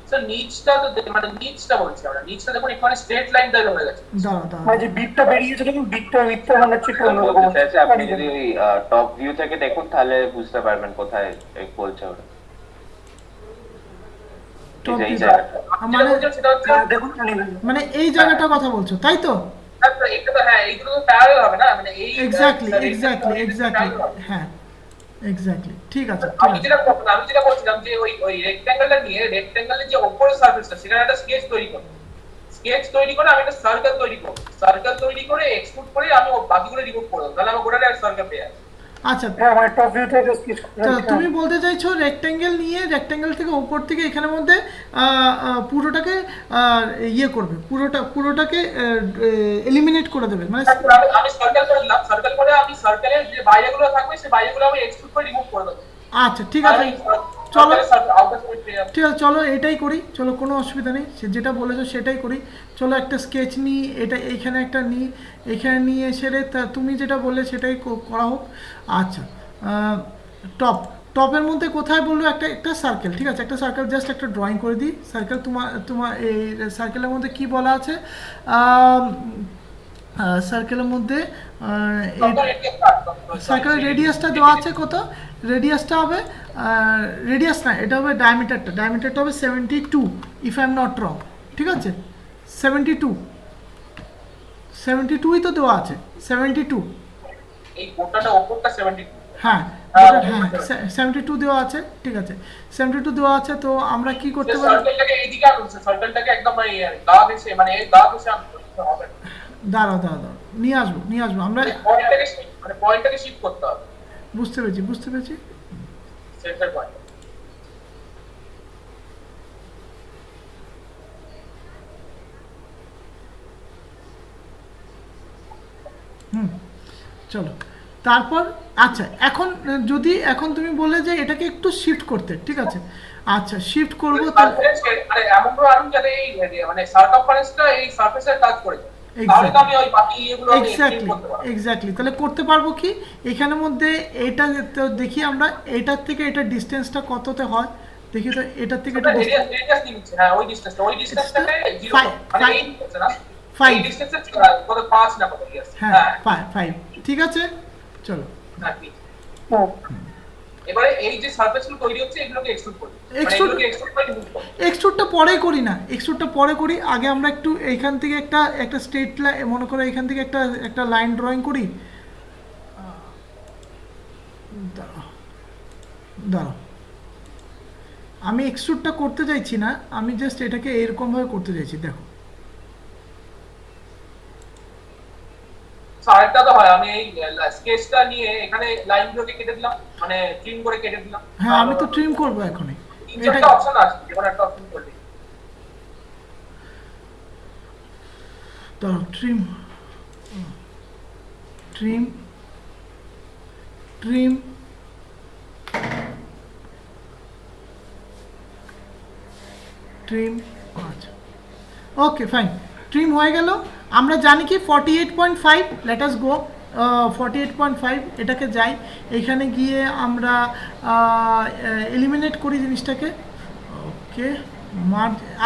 স্যার নিচটা তো মানে নিচটা বলছি আমরা, নিচটা দেখুন এখানে স্ট্রেট লাইন টাইপ হয়ে গেছে। দাঁড়াও দাঁড়াও মানে যে বিটটা বেরিয়েছে দেখুন বিটটা উইথটা মানে হচ্ছে একটু অন্যরকম বলতে চাইছে আপনি যদি ওই টপ ভিউ থেকে দেখুন তাহলে বুঝতে পারবেন কোথায় বলছে ওরা। Top এই view। জায়গাটা মানে সেটা হচ্ছে দেখুন uneven। মানে এই জায়গাটা কথা বলছো তাই তো? আচ্ছা এটা তো হ্যাঁ এইগুলো তো প্যারালাল হবে না, মানে এই এক্স্যাক্টলি স্যার, এক্স্যাক্টলি এটা এক্স্যাক্টলি parallel হবে। হ্যাঁ এক্স্যাক্টলি ঠিক আছে ঠিক আমি আছে। যেটা বলছিলাম যে ওই রেক্ট্যাঙ্গেলটা নিয়ে রেক্ট্যাঙ্গেলের যে উপরের সারফেসটা সেখানে একটা স্কেচ তৈরি করব। স্কেচ তৈরি করে আমি একটা সার্কেল তৈরি করব। সার্কেল তৈরি করে এক্সট্রুড করে আমি বাকিগুলো রিমুভ করে দেব, তাহলে আমার গোটাটা একটা সার্কেল পেয়ে যাবে। আচ্ছা হ্যাঁ মানে টপ ভিউ থেকে স্কেচ তো তুমি বলতে চাইছো রেক্ট্যাঙ্গেল নিয়ে রেক্ট্যাঙ্গেল থেকে উপর থেকে এখানের মধ্যে পুরোটাকে ইয়ে করবে, পুরোটাকে এলিমিনেট করে দেবে মানে আমি সার্কেল করে দিলাম, সার্কেল করে আমি সার্কেলের যে বাইরেগুলো থাকবে সেই বাইরেগুলো আমি এক্সট্রুড করে রিমুভ করে দেব। আচ্ছা ঠিক আছে চলো ঠিক আছে চলো এটাই করি, চলো কোনো অসুবিধা নেই, সে যেটা বলেছো সেটাই করি। চলো একটা স্কেচ নিই, এটা এইখানে একটা নিই, এখানে নিয়ে এসে তা তুমি যেটা বললে সেটাই করা হোক। আচ্ছা টপের মধ্যে কোথায় বললো একটা একটা সার্কেল, ঠিক আছে একটা সার্কেল জাস্ট একটা ড্রয়িং করে দিই। সার্কেল তোমার এই সার্কেলের মধ্যে কি বলা আছে? সার্কেলের মধ্যে সার্কেলের রেডিয়াসটা দেওয়া আছে কত? রেডিয়াসটা হবে রেডিয়াস না, এটা হবে ডায়ামিটারটা হবে 72 if I am not wrong, ঠিক আছে 72ই তো দেওয়া আছে 72। এই গোটাটা উপরটা 72। হ্যাঁ হ্যাঁ 72 দেওয়া আছে, ঠিক আছে 72 দেওয়া আছে। তো আমরা কি করতে পারি? সার্কেলটাকে এইদিকে আনুন, সার্কেলটাকে একদম গা ঘেঁষে মানে এই গা ঘেঁষে আনতে হবে। দাঁড়াও নিয়ে আসবো আমরা। পয়েন্টটাকে শিফট করতে হবে। বুঝতে পেরেছি সেন্টার পয়েন্ট। চলো তারপর আচ্ছা এখন তুমি বললে যে এটাকে একটু শিফট করতে, ঠিক আছে আচ্ছা শিফট করবো আরে এমন করে আনুন যাতে এই মানে সারকামফারেন্সটা এই সারফেসের টাচ করে যায়। তাহলে তো আমি ওই বাকি এগুলো আমি এক্সট্রিম করতে পারবো। এক্স্যাক্টলি তাহলে করতে পারবো কি এখানের মধ্যে এটা তো দেখি আমরা এটার থেকে এটা ডিসটেন্সটা কততে হয় দেখি তো, এটার থেকে এটা রেডিয়াস নিচ্ছে, হ্যাঁ ওই ডিসটেন্সটাকে 0 মানে এই ডিসটেন্স না 5 এই ডিসটেন্সের কত 5 না কত ইয়েস হ্যাঁ 5 ঠিক আছে চলো। এবারে এই যে সারফেসগুলো তৈরি হচ্ছে এগুলোকে এক্সট্রুড করি, এক্সট্রুড করে রিমুভ করি। এক্সট্রুডটা পরে করি না, এক্সট্রুডটা পরে করি, আগে আমরা একটু এইখান থেকে একটা স্ট্রেট লাইন মনে করো এখান থেকে একটা লাইন ড্রয়িং করি। দাঁড়াও আমি এক্সট্রুডটা করতে চাইছি না, আমি জাস্ট এটাকে এরকমভাবে করতে চাইছি। দেখো আরেকটা তো হয়, আমি এই স্কেচটা নিয়ে এখানে লাইনগুলোকে কেটে দিলাম, মানে ট্রিম করে কেটে দিলাম। হ্যাঁ আমি তো ট্রিম করবো এখনই, এটা অপশন আছে, যেমন একটা অপশন করলে দাঁড়াও ট্রিম আচ্ছা ওকে ফাইন ট্রিম হয়ে গেল। আমরা জানি কি 48.5 লেট আস গো 48.5 এটাকে যাই, এখানে গিয়ে আমরা এলিমিনেট করি জিনিসটাকে। ওকে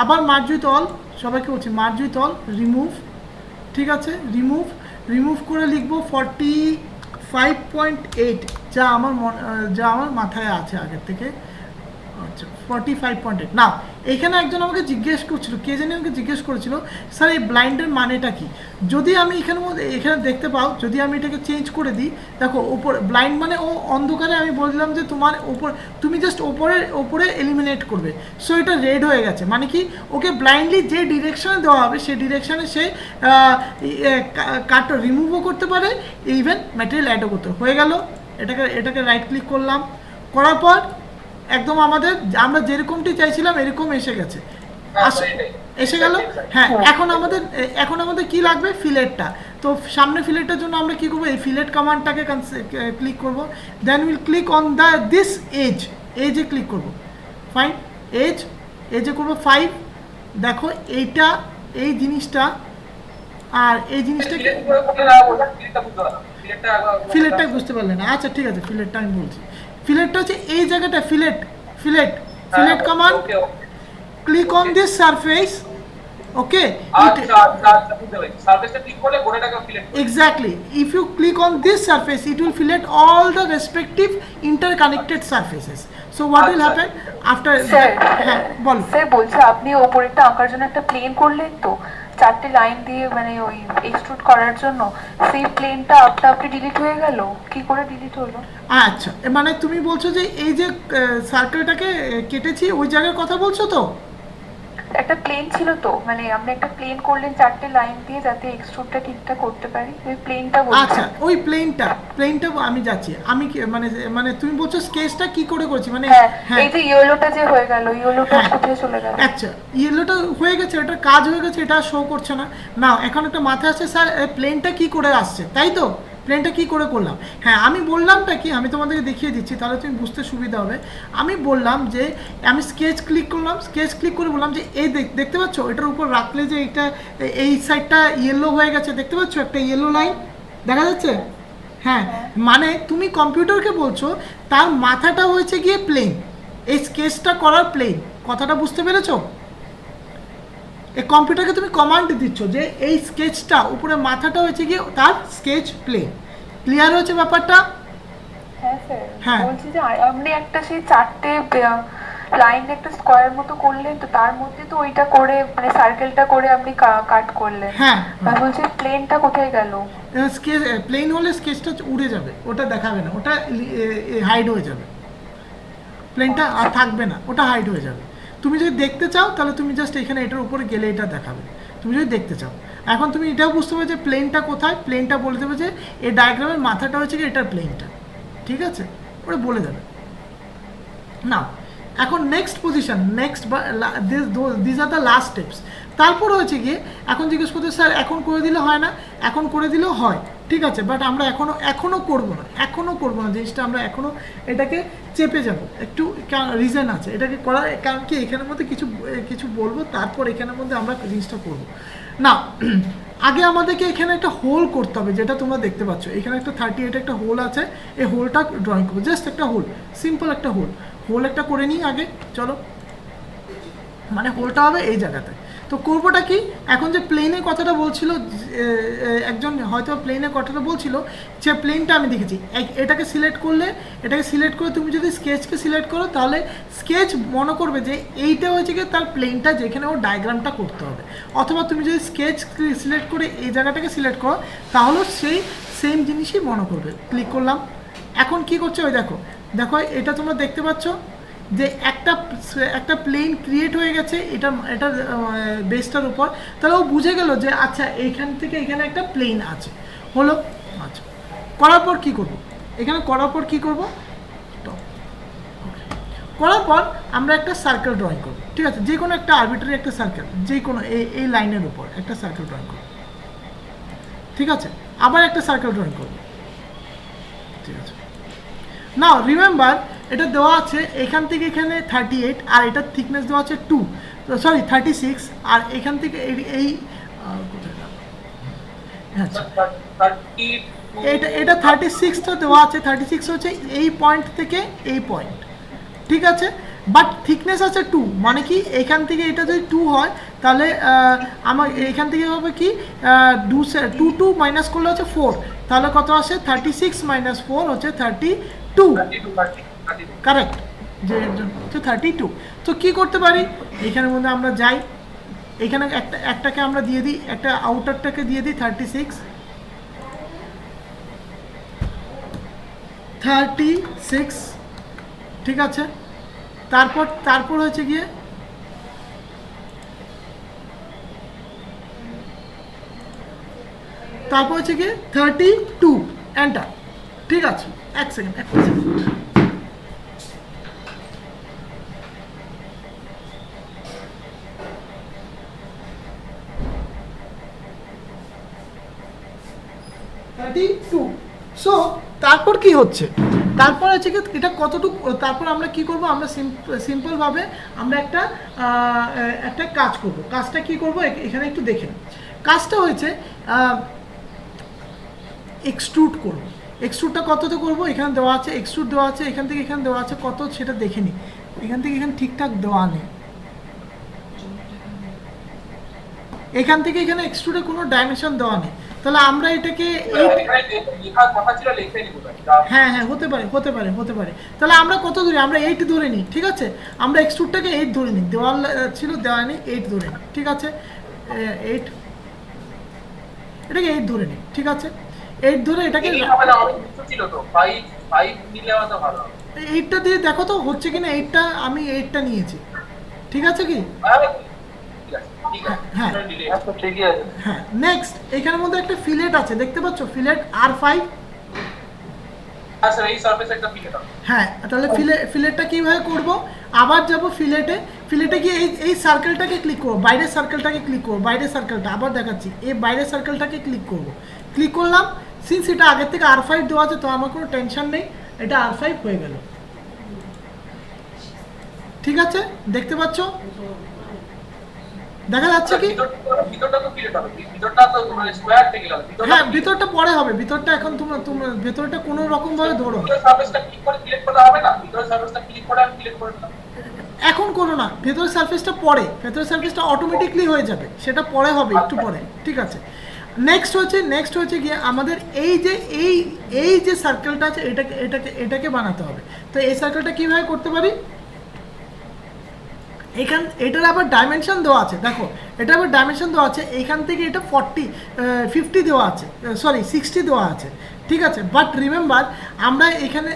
আবার মার্জ উইথ অল, সবাইকে বলছি মার্জ উইথ অল, রিমুভ, ঠিক আছে রিমুভ করে লিখবো 45.8 যা আমার মাথায় আছে আগের থেকে। আচ্ছা 45.8 না এখানে একজন আমাকে জিজ্ঞেস করছিল, কে জানি আমাকে জিজ্ঞেস করেছিল স্যার এই ব্লাইন্ডের মানেটা কি। যদি আমি এখানে দেখতে পাও, যদি আমি এটাকে চেঞ্জ করে দিই, দেখো ওপর ব্লাইন্ড মানে ও অন্ধকারে, আমি বললাম যে তোমার তুমি জাস্ট ওপরে এলিমিনেট করবে, সো এটা রেড হয়ে গেছে, মানে কি ওকে ব্লাইন্ডলি যে ডিরেকশনে দেওয়া হবে সেই ডিরেকশনে সে কাটটা রিমুভও করতে পারে, ইভেন ম্যাটেরিয়াল অ্যাডও করতে হয়ে গেল। এটাকে রাইট ক্লিক করলাম, করার পর একদম আমরা যেরকমটি চাইছিলাম এরকম এসে গেছে, এসে গেল। হ্যাঁ এখন আমাদের কি লাগবে? ফিলেটটা। তো সামনে ফিলেটের জন্য আমরা কি করব, এই ফিলেট কমান্ডটাকে ক্লিক করব, then will click on the this edge, এজে ক্লিক করব, ফাইন, এজে করব 5। দেখো এইটা, এই জিনিসটা আর এই জিনিসটা ফিলেটটা বুঝতে পারলে না, আচ্ছা ঠিক আছে, ফিলেটটা আমি বলছি। ফিলেটটা হচ্ছে এই জায়গাটা, fillet command, click on this surface, okay, exactly, if you click on this surface it will fillet all the respective interconnected surfaces. So what will happen after, হ্যাঁ বলো স্যার বলছে আপনি ওপরেরটা আঁকার জন্য একটা প্লেন করলেন তো 4টে লাইন দিয়ে, মানে ওই এক্সট্রুড করার জন্য, সেই প্লেনটা আপনি ডিলিট হয়ে গেল, কি করে ডিলিট হলো? আচ্ছা, মানে তুমি বলছো যে এই যে সার্কেলটাকে কেটেছি ওই জায়গার কথা বলছো তো? একটা প্লেন ছিল তো, মানে আপনি একটা প্লেন করলেন 4টে লাইন দিয়ে যাতে এক্সট্রুডটা ঠিকঠাক করতে পারি, ওই প্লেনটা বলছি। আচ্ছা, ওই প্লেনটা আমি যাচ্ছি, আমি মানে তুমি বলছো স্কেচটা কি করে করেছি, মানে হ্যাঁ এই যে ইয়েলোটা যে হয়ে গেল, ইয়েলোটা কোথায় চলে গেল? আচ্ছা, ইয়েলোটা হয়ে গেছে, এটা কাজ হয়ে গেছে, এটা শো করছে না। না, এখন একটা মাথায় আসছে স্যার প্লেনটা কি করে আসছে, তাই তো? প্লেনটা কি করে করলাম? হ্যাঁ, আমি বললামটা কি, আমি তোমাদেরকে দেখিয়ে দিচ্ছি তাহলে তুমি বুঝতে সুবিধা হবে। আমি বললাম যে আমি স্কেচ ক্লিক করলাম, স্কেচ ক্লিক করে বললাম যে এই দেখতে পাচ্ছ, এটার উপর রাখলে যে এটা এই সাইডটা ইয়েলো হয়ে গেছে, দেখতে পাচ্ছ একটা ইয়েলো লাইন দেখা যাচ্ছে? হ্যাঁ, মানে তুমি কম্পিউটারকে বলছো তার মাথাটা হয়েছে গিয়ে প্লেন, এই স্কেচটা করার প্লেন, কথাটা বুঝতে পেরেছো? এই কম্পিউটারকে তুমি কমান্ড দিচ্ছ যে এই স্কেচটা উপরে মাথাটা হয়েছে গিয়ে তার স্কেচ প্লেন। ক্লিয়ার হয়েছে ব্যাপারটা? হ্যাঁ স্যার, হ্যাঁ। বলছি যে আপনি একটা সেই 4টে লাইন একটা স্কয়ার মতো করলেন তো, তার মধ্যে তো ওইটা করে, মানে সার্কেলটা করে আপনি কাট করলেন। হ্যাঁ, আমি বলছি প্লেনটা কোথায় গেল? স্কেচ প্লেন হলে স্কেচটা উড়ে যাবে, ওটা দেখাবে না, ওটা হাইড হয়ে যাবে, প্লেনটা আর থাকবে না, ওটা হাইড হয়ে যাবে। তুমি যদি দেখতে চাও তাহলে তুমি জাস্ট এখানে এটার উপরে গেলে এটা দেখাবে, তুমি যদি দেখতে চাও। এখন তুমি এটাও বুঝতে পারবে যে প্লেনটা কোথায়, প্লেনটা বলে দেবে যে এই ডায়াগ্রামের মাথাটা হচ্ছে কি এটার প্লেনটা, ঠিক আছে, ওটা বলে দেবে না। এখন next position, next this are the last steps. তারপর হচ্ছে গিয়ে এখন জিজ্ঞেস করতে স্যার এখন করে দিলে হয় না? এখন করে দিলেও হয়, ঠিক আছে, বাট আমরা এখনও করবো না জিনিসটা, আমরা এখনও এটাকে চেপে যাব একটু, রিজন আছে এটাকে করার, কারণ কি এখানের মধ্যে কিছু বলবো, তারপর এখানের মধ্যে আমরা জিনিসটা করবো না। আগে আমাদেরকে এখানে একটা হোল করতে হবে, যেটা তোমরা দেখতে পাচ্ছ এখানে একটা 38 একটা হোল আছে, এই হোলটা ড্রয়িং করবো, জাস্ট একটা হোল, সিম্পল একটা হোল একটা করে নিই আগে, চলো। মানে হোলটা হবে এই জায়গাতে। তো করবোটা কি, এখন যে প্লেনের কথাটা বলছিল একজন, হয়তো প্লেনের কথাটা বলছিল, যে প্লেনটা আমি দেখেছি, এটাকে সিলেক্ট করে তুমি যদি স্কেচকে সিলেক্ট করো তাহলে স্কেচ মনে করবে যে এইটা হচ্ছে কি তার প্লেনটা, যেখানে ওর ডায়াগ্রামটা করতে হবে। অথবা তুমি যদি স্কেচ সিলেক্ট করে এই জায়গাটাকে সিলেক্ট করো তাহলে সেই সেম জিনিসই মনে করবে। ক্লিক করলাম, এখন কি করছে ওই দেখো এটা তোমরা দেখতে পাচ্ছ যে একটা প্লেন ক্রিয়েট হয়ে গেছে এটার বেসটার উপর। তাহলে ও বুঝে গেল যে আচ্ছা এইখান থেকে এখানে একটা প্লেন আছে, হলো। আচ্ছা, করার পর কি করব, করার পর আমরা একটা সার্কেল ড্রয়িং করব, ঠিক আছে, যে কোনো একটা আরবিট্রারি একটা সার্কেল, যে কোনো এই লাইনের উপর একটা সার্কেল ড্রয়িং করব, ঠিক আছে, আবার একটা সার্কেল ড্রয়িং করব, ঠিক আছে। নাও রিমেম্বার, এটা দেওয়া আছে এখান থেকে এখানে 38, আর এটার থিকনেস দেওয়া আছে 36, আর এখান থেকে এই কোথায় গেল, আচ্ছা এটা 36টা দেওয়া আছে, 36 হচ্ছে এই পয়েন্ট থেকে এই পয়েন্ট, ঠিক আছে, বাট থিকনেস আছে 2, মানে কি এখান থেকে এটা যদি 2 হয় তাহলে আমার এখান থেকে হবে কি 2 মাইনাস করলে হচ্ছে 4, তাহলে কত আসে 36 মাইনাস 4 হচ্ছে 32, কারেক্ট, যে হচ্ছে 32। তো কি করতে পারি, এখানের মধ্যে আমরা যাই, এখানে একটাকে আমরা দিয়ে দিই, একটা আউটারটাকে দিয়ে দিই 36, ঠিক আছে। তারপর হচ্ছে গিয়ে তারপর হচ্ছে গিয়ে 32 এন্টার, ঠিক আছে। এক সেকেন্ড 32। সো তারপর কি হচ্ছে, তারপর হচ্ছে কি এটা কতটুকু, তারপর আমরা কি করব, আমরা সিম্পলভাবে আমরা একটা কাজ করব। কাজটা কি করব এখানে একটু দেখেন। কাজটা হয়েছে এক্সট্রুড করব। এক্সট্রুডটা কততে করব, এখানে দেওয়া আছে এক্সট্রুড দেওয়া আছে, এখান থেকে এখানে দেওয়া আছে কত সেটা দেখে নিই। এখান থেকে এখানে ঠিকঠাক দেওয়া নেই, এখান থেকে এখানে এক্সট্রুডে কোনো ডাইমেনশন দেওয়া নেই। তাহলে আমরা এটাকে লেখার কথা ছিল লিখে নিব। হ্যাঁ হ্যাঁ হতে পারে হতে পারে হতে পারে। তাহলে আমরা কত ধরি, আমরা 8 ধরে নিই, ঠিক আছে। আমরা এক্সট্রুডটাকে 8 ধরে নিই, দেওয়াল ছিল দেওয়া নেই, 8 ধরে নিই, ঠিক আছে। 8 এটাকে 8 ধরে নিই, ঠিক আছে। 8 ধরে এটাকে ছিল তো 5 নিলে আমাদের ভালো হবে। 8টা দিয়ে দেখো তো হচ্ছে কিনা। 8টা আমি 8টা নিয়েছি, ঠিক আছে কি? হ্যাঁ ঠিকই আছে। হ্যাঁ নেক্সট এখানের মধ্যে একটা ফিলেট আছে, দেখতে পাচ্ছ ফিলেট R5। আচ্ছা এই সারফেস একটা ফিলেট আছে। হ্যাঁ তাহলে ফিলেটটা কিভাবে করব, আবার যাব ফিলেটে গিয়ে এই সার্কেলটাকে ক্লিক করব, বাইরের সার্কেলটাকে ক্লিক করব, বাইরের সার্কেলটা আবার দেখাচ্ছি, এই বাইরের সার্কেলটাকে ক্লিক করব। ক্লিক করলাম, সিন্স এটা আগের থেকে R5 দেওয়া আছে তো আমার কোনো টেনশন নেই, এটা R5 হয়ে গেল, ঠিক আছে। দেখতে পাচ্ছ, দেখা যাচ্ছে কি? ভিতরটা তো ফিলেট হবে, ভিতরটা তো মানে স্কয়ার থেকে গেল। হ্যাঁ ভিতরটা পরে হবে, ভিতরটা এখন তোমরা ভিতরটা কোনো রকম ভাবে ধরো, ভিতরের সারফেসটা ক্লিক করে সিলেক্ট করা হবে না, ভিতরের সারফেসটা ক্লিক করে আমি সিলেক্ট করে দিলাম। এখন করো না, ভেতরের সারফেসটা পরে, ভেতরের সারফেসটা অটোমেটিকলি হয়ে যাবে, সেটা পরে হবে, একটু পরে, ঠিক আছে। নেক্সট হচ্ছে গিয়ে আমাদের এই যে সার্কেলটা আছে এটাকে বানাতে হবে। তো এই সার্কেলটা কিভাবে করতে পারি, এটার আবার ডাইমেনশন দেওয়া আছে, দেখো এটা আবার ডাইমেনশন দেওয়া আছে, এখান থেকে এটা 50 দেওয়া আছে, সরি 60 দেওয়া আছে, ঠিক আছে। বাট রিমেম্বার আমরা এখানে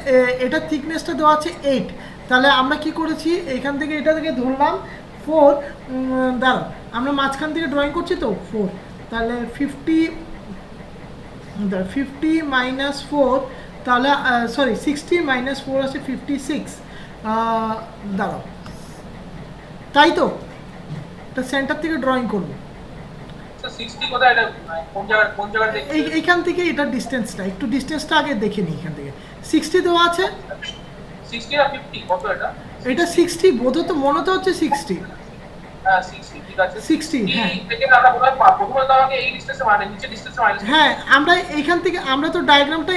এটা থিকনেসটা দেওয়া আছে 8। তাহলে আমরা কি করেছি, এখান থেকে এটা থেকে ধরলাম 4, দাঁড়াও আমরা মাঝখান থেকে ড্রয়িং করছি তো 4, তাহলে 50 মাইনাস 4, তাহলে সরি 60 মাইনাস 4 আছে 56, দাঁড়াও, তাই তো এটা সেন্টার থেকে ড্রয়িং করব। স্যার 60 কোথায়, এটা কোন জায়গা থেকে? এইখান থেকে এটা ডিসটেন্সটা একটু ডিসটেন্সটা আগে দেখে নিই। এখান থেকে 60 দেওয়া আছে, 60 না 50 কত এটা? এটা 60 বোধহয়, তো মনে তো হচ্ছে 60। হ্যাঁ 60 ঠিক আছে। 60 হ্যাঁ থেকে আমরা প্রথমে তো আমাকে এই ডিসটেন্সে মানে নিচে ডিসটেন্সে মাইনাস। হ্যাঁ আমরা এইখান থেকে, আমরা তো ডায়াগ্রামটা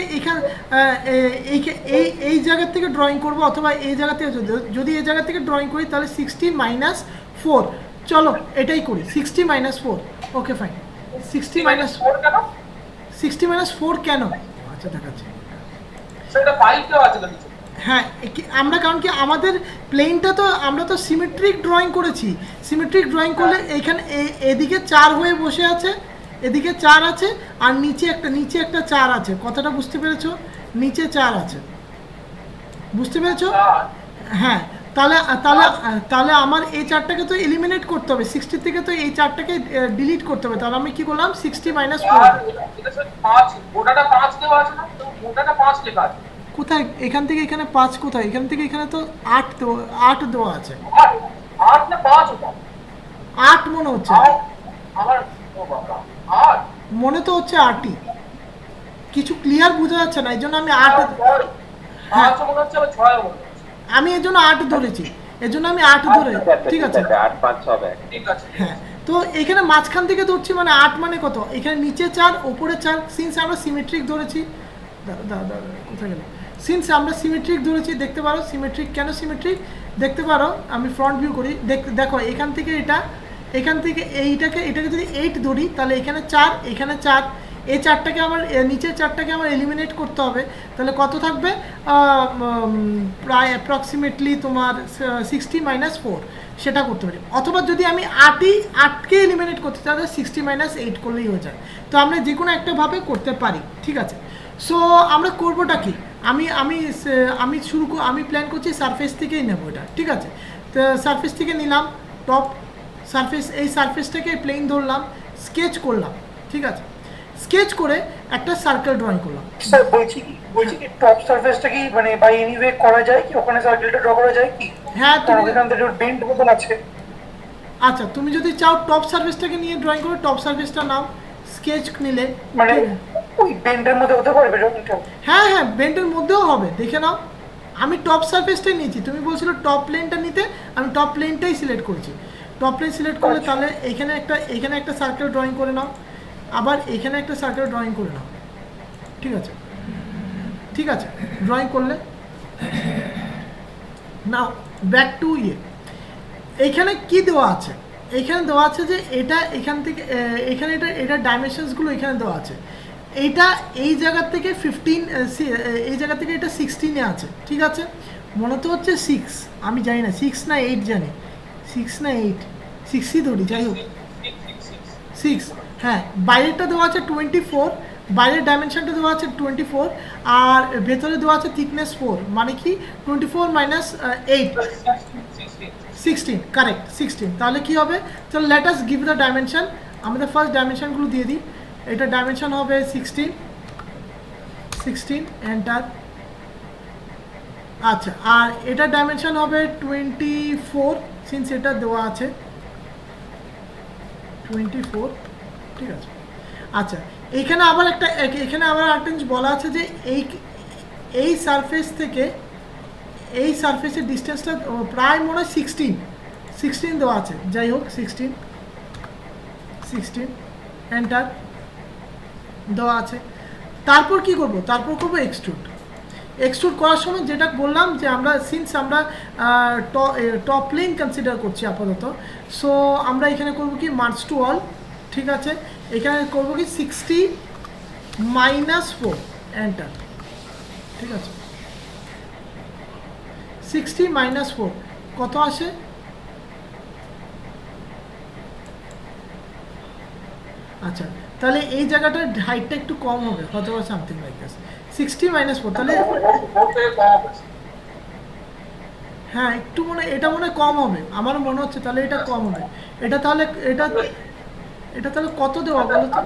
এই জায়গা থেকে ড্রয়িং করব, অথবা এই জায়গা থেকে যদি এই জায়গা থেকে ড্রয়িং করি তাহলে 60 মাইনাস 4, চলো এটাই করি, 60 মাইনাস 4, ওকে ফাইন। 60 মাইনাস 4 কেন? 60 মাইনাস 4 কেন, আচ্ছা দেখাচ্ছি। স্যার এটা 5 দেওয়া আছে তো নিচে। হ্যাঁ আমরা কারণ কি আমাদের প্লেনটা তো আমরা তো সিমেট্রিক ড্রয়িং করেছি, সিমেট্রিক ড্রয়িং করলে এইখানে এদিকে 4 হয়ে বসে আছে, এদিকে 4 আছে, আর নিচে একটা 4 আছে, কথাটা বুঝতে পেরেছো? নিচে 4 আছে, বুঝতে পেরেছো? হ্যাঁ তাহলে তাহলে তাহলে আমার এই 4টাকে তো এলিমিনেট করতে হবে, 60 থেকে তো এই 4টাকে ডিলিট করতে হবে। তাহলে আমি কি করলাম, 60 মাইনাস 4, এটা স্যার 5, গোটাটা 5 দেওয়া আছে না, তো গোটাটা 5 লেখা আছে। কোথায় এখান থেকে এখানে 5 কোথায়, এখান থেকে এখানে তো 8 দেওয়া আছে, 8 না 5 ওটা? 8 মনে হচ্ছে, আমার ও বাবা 8 মনে তো হচ্ছে 8ই, কিছু ক্লিয়ার বোঝা যাচ্ছে না, এই জন্য আমি 8, 5 মনে হচ্ছে, আবার 6 মনে হচ্ছে। আমি এর জন্য 8 ধরেছি, এর জন্য আমি 8 ধরে, ঠিক আছে 8 5 হবে। ঠিক আছে। হ্যাঁ তো এখানে মাঝখান থেকে ধরছি, মানে 8 মানে কত, এখানে নিচে 4 উপরে 4, সিন্স আমরা সিমেট্রিক ধরেছি, কোথায় গেল, সিন্স আমরা সিমেট্রিক ধরেছি, দেখতে পারো সিমেট্রিক, কেন সিমেট্রিক দেখতে পারো, আমি ফ্রন্ট ভিউ করি, দেখো এখান থেকে এটাকে যদি 8 ধরি তাহলে এখানে 4, এখানে 4, এই 4টাকে আমার নিচের 4টাকে আমার এলিমিনেট করতে হবে, তাহলে কত থাকবে, প্রায় অ্যাপ্রক্সিমেটলি তোমার 60 মাইনাস 4, সেটা করতে পারি। অথবা যদি আমি 8কে এলিমিনেট করতে চাই তাহলে 60 মাইনাস 8 করলেই হয়ে যায়। তো আমরা যে কোনো একটা ভাবে করতে পারি, ঠিক আছে। সো আমরা করবোটা কি, আমি প্ল্যান করছি সারফেস থেকেই নেবো এটা, ঠিক আছে। তো সারফেস থেকে নিলাম টপ সারফেস, এই সারফেসটাকে প্লেন ধরলাম, স্কেচ করলাম, ঠিক আছে। স্কেচ করে একটা সার্কেল ড্রয়িং করলাম। স্যার বলছি কি টপ সারফেসটা কি মানে বাই এনি ওয়ে করা যায় কি, ওখানে সার্কেলটা ড্র করা যায় কি? হ্যাঁ কারণ তুমি, এখান থেকে বেন্ড মতন আছে। আচ্ছা তুমি যদি চাও টপ সারফেসটাকে নিয়ে ড্রয়িং করো, টপ সারফেসটা নাও, স্কেচ নিলে মানে ওই বেন্ডের মধ্যে হতে পারবে রঙটা? হ্যাঁ হ্যাঁ, বেন্ডের মধ্যেও হবে, দেখে নাও। আমি টপ সারফেসটাই নিয়েছি, তুমি বলছিল টপ প্লেনটা নিতে, আমি টপ প্লেনটাই সিলেক্ট করেছি। টপ প্লেন সিলেক্ট করলে তাহলে এখানে একটা সার্কেল ড্রয়িং করে নাও, আবার এখানে একটা সার্কেল ড্রয়িং করে নাও। ঠিক আছে, ঠিক আছে, ড্রয়িং করলে নাও ব্যাক টু এইখানে কি দেওয়া আছে? এইখানে দেওয়া আছে যে এটা এখান থেকে এখানে এটা ডাইমেনশনসগুলো এখানে দেওয়া আছে। এইটা এই জায়গা থেকে 15, এই জায়গা থেকে এটা 16-এ আছে। ঠিক আছে, মনে তো হচ্ছে 6, আমি জানি না 6 না 8, জানি 6 না 8, 6ই ধরি, যাই হোক 6। হ্যাঁ, বাইরেটা দেওয়া আছে 24, বাইরের ডাইমেনশনটা দেওয়া আছে 24, আর ভেতরে দেওয়া আছে থিকনেস 4, মানে কি 24 মাইনাস 8, 16, কারেক্ট 16। তাহলে কি হবে? চলো let us give the dimension, আমাদের ফার্স্ট ডাইমেনশনগুলো দিয়ে দিই। এটা ডাইমেনশন হবে 16, এন্টার। আচ্ছা, আর এটা ডাইমেনশন হবে 24, সিন্স এটা দেওয়া আছে 24। ঠিক আছে, আচ্ছা এখানে আবার একটা জিনিস বলা আছে যে এই সারফেস থেকে এই সারফেসের ডিস্টেন্সটা প্রায় মনে হয় 16 দেওয়া আছে, যাই হোক 16, এন্টার দেওয়া আছে। তারপর কি করব? তারপর করব এক্সট্রুড করার সময় যেটা বললাম যে আমরা সিন্স আমরা টপ প্লেন কনসিডার করছি আপাতত, সো আমরা এখানে করব কি মার্জ টু অল। ঠিক আছে, এখানে করব কি 60 মাইনাস 4, এন্টার। ঠিক আছে, 60 মাইনাস 4 কত আসে? আচ্ছা, তাহলে এই জায়গাটার হাইটটা একটু কম হবে, হয়তো বা সামথিং লাইক দিস। 60 মাইনাস 4, তাহলে হ্যাঁ একটু এটা মনে কম হবে, আমারও মনে হচ্ছে। তাহলে এটা কম হবে, এটা তাহলে এটা তাহলে কত দেওয়া বলো তো?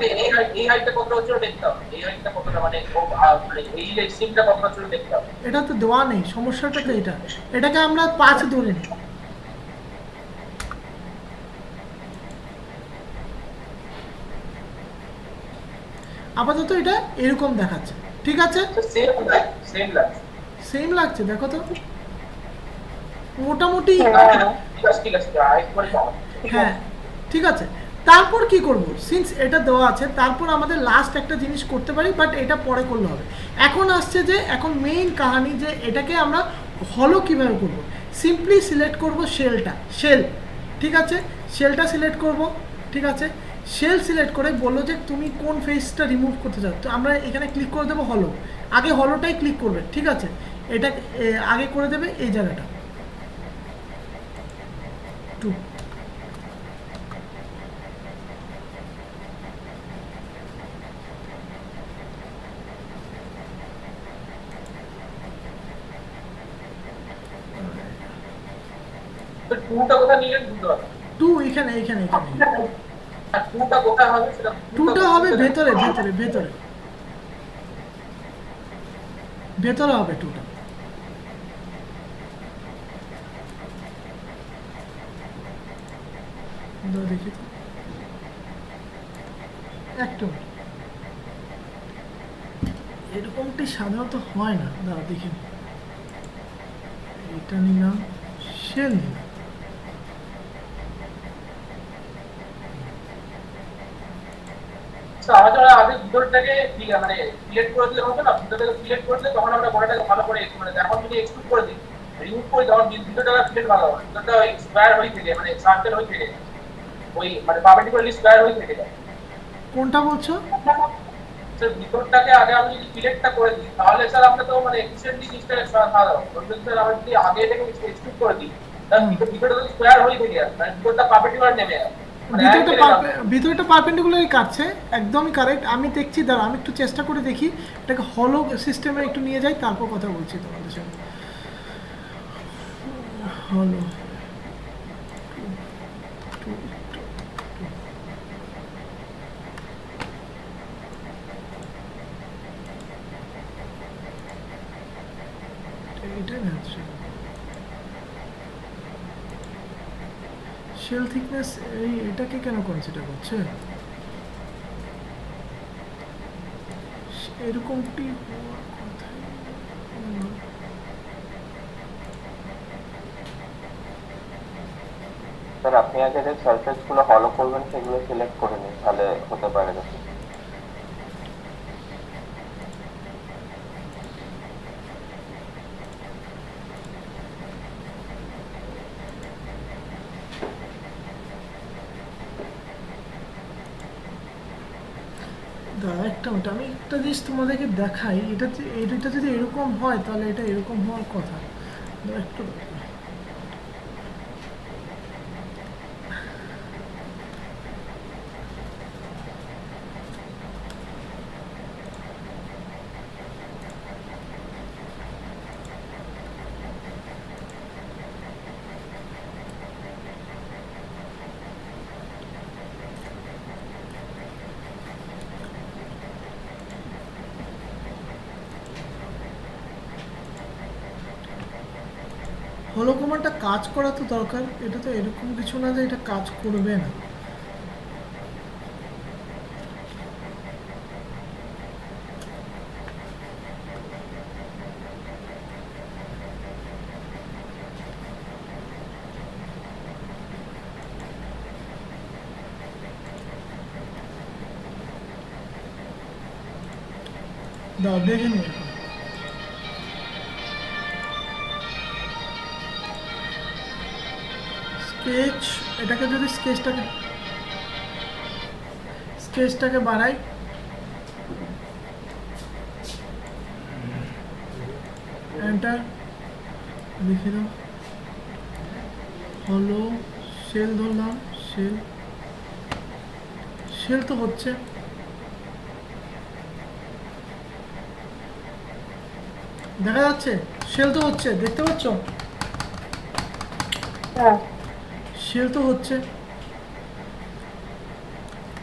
এই হাইটটা কত হচ্ছে দেখতে হবে, এই হাইটটা কতটা মানে এই সিমটা কত হচ্ছে দেখতে হবে। এটা তো দেওয়া নেই, সমস্যাটা তো এটাকে আমরা 5 ধরে নিই। আপাতত এটা এরকম দেখাচ্ছে। ঠিক আছে, সেম লাগছে, দেখো তো মোটামুটি। হ্যাঁ ঠিক আছে, তারপর কি করব? সিন্স এটা দেওয়া আছে, তারপর আমাদের লাস্ট একটা জিনিস করতে পারি, বাট এটা পরে করলে হবে। এখন আসছে যে এখন মেইন কাহিনী যে এটাকে আমরা হলো কিভাবে করব। সিম্পলি সিলেক্ট করব শেল। ঠিক আছে, শেলটা সিলেক্ট করব। ঠিক আছে, শেল সিলেক্ট করে বললো যে তুমি কোন ফেসটা রিমুভ করতে চাও, তো আমরা এখানে ক্লিক করে দেবো হলো। আগে হলোটাই ক্লিক করবে। ঠিক আছে, এটা আগে করে দেবে এই জায়গাটা 2। তো 2টা কোথায় নিলেন? 2 এখানে। আর 2টা কোথায় হবে সেটা? 2টা হবে ভেতরে হবে 2টা। দেখি তো একটু এরকমটি সাধারণত হয় না, দাঁড়া দেখি। এটা নিলাম, শেল নিলাম। আমাদের আগে ভিতরটাকে মানে সিলেক্ট করে দিলে হবে না? ভিতরটাকে সিলেক্ট করে দিলে তখন আমরা গোটাটাকে ভালো করে মানে এখন যদি এক্সক্লুড করে দিই, রিমুভ করে তখন ভিতরটা সিলেক্ট ভালো হবে। ভিতরটা ওই স্কয়ার হয়ে থেকে মানে সার্কেল হয়ে থেকে ওই মানে পারপেন্ডিকুলারলি স্কয়ার হয়ে থেকে যায়। কোনটা বলছো? স্যার ভিতরটাকে আগে আমি যদি সিলেক্টটা করে দিই তাহলে স্যার আমরা তো মানে এফিশিয়েন্টলি জিনিসটা সাদা হবে। বলতে স্যার আমরা যদি আগে এটাকে এক্সক্লুড করে দিই তাহলে ভিতরটা তো স্কয়ার হয়ে থেকে যায়, মানে ভিতরটা পারপেন্ডিকুলার নেমে যায়। ভিতরটা পারপেন্ডিকুলারই কাটছে, একদমই কারেক্ট। আমি দেখছি, দাঁড়া আমি একটু চেষ্টা করে দেখি, এটাকে হলো সিস্টেমে একটু নিয়ে যাই, তারপর কথা বলছি তোমাদের সঙ্গে। হলো এটাই না, শেল থিকনেস এটাকে কেন কনসিডার করছে? এরকমটি হওয়ার কথা। স্যার আপনি আগে যে সারফেস গুলো হলো করবেন সেগুলো সিলেক্ট করে নিন, তাহলে হতে পারে দেখুন। দাঁড়া একটা মিনিট, আমি একটা জিনিস তোমাদেরকে দেখাই। এটা যদি এরকম হয় তাহলে এটা এরকম হওয়ার কথা। দাঁড়া একটু হলো কমান্ডটা কাজ করা তো দরকার। এটা তো এরকম কিছু না যে এটা কাজ করবে না। দাও দেখে নিই এখন। স্কেচ, এটাকে যদি স্কেচটাকে বাড়াই, এন্টার লিখে দাও। হলো শেল ধরলাম, শেল তো হচ্ছে। দেখা যাচ্ছে শেল তো হচ্ছে, দেখতে পাচ্ছ? হ্যাঁ শেল তো হচ্ছে।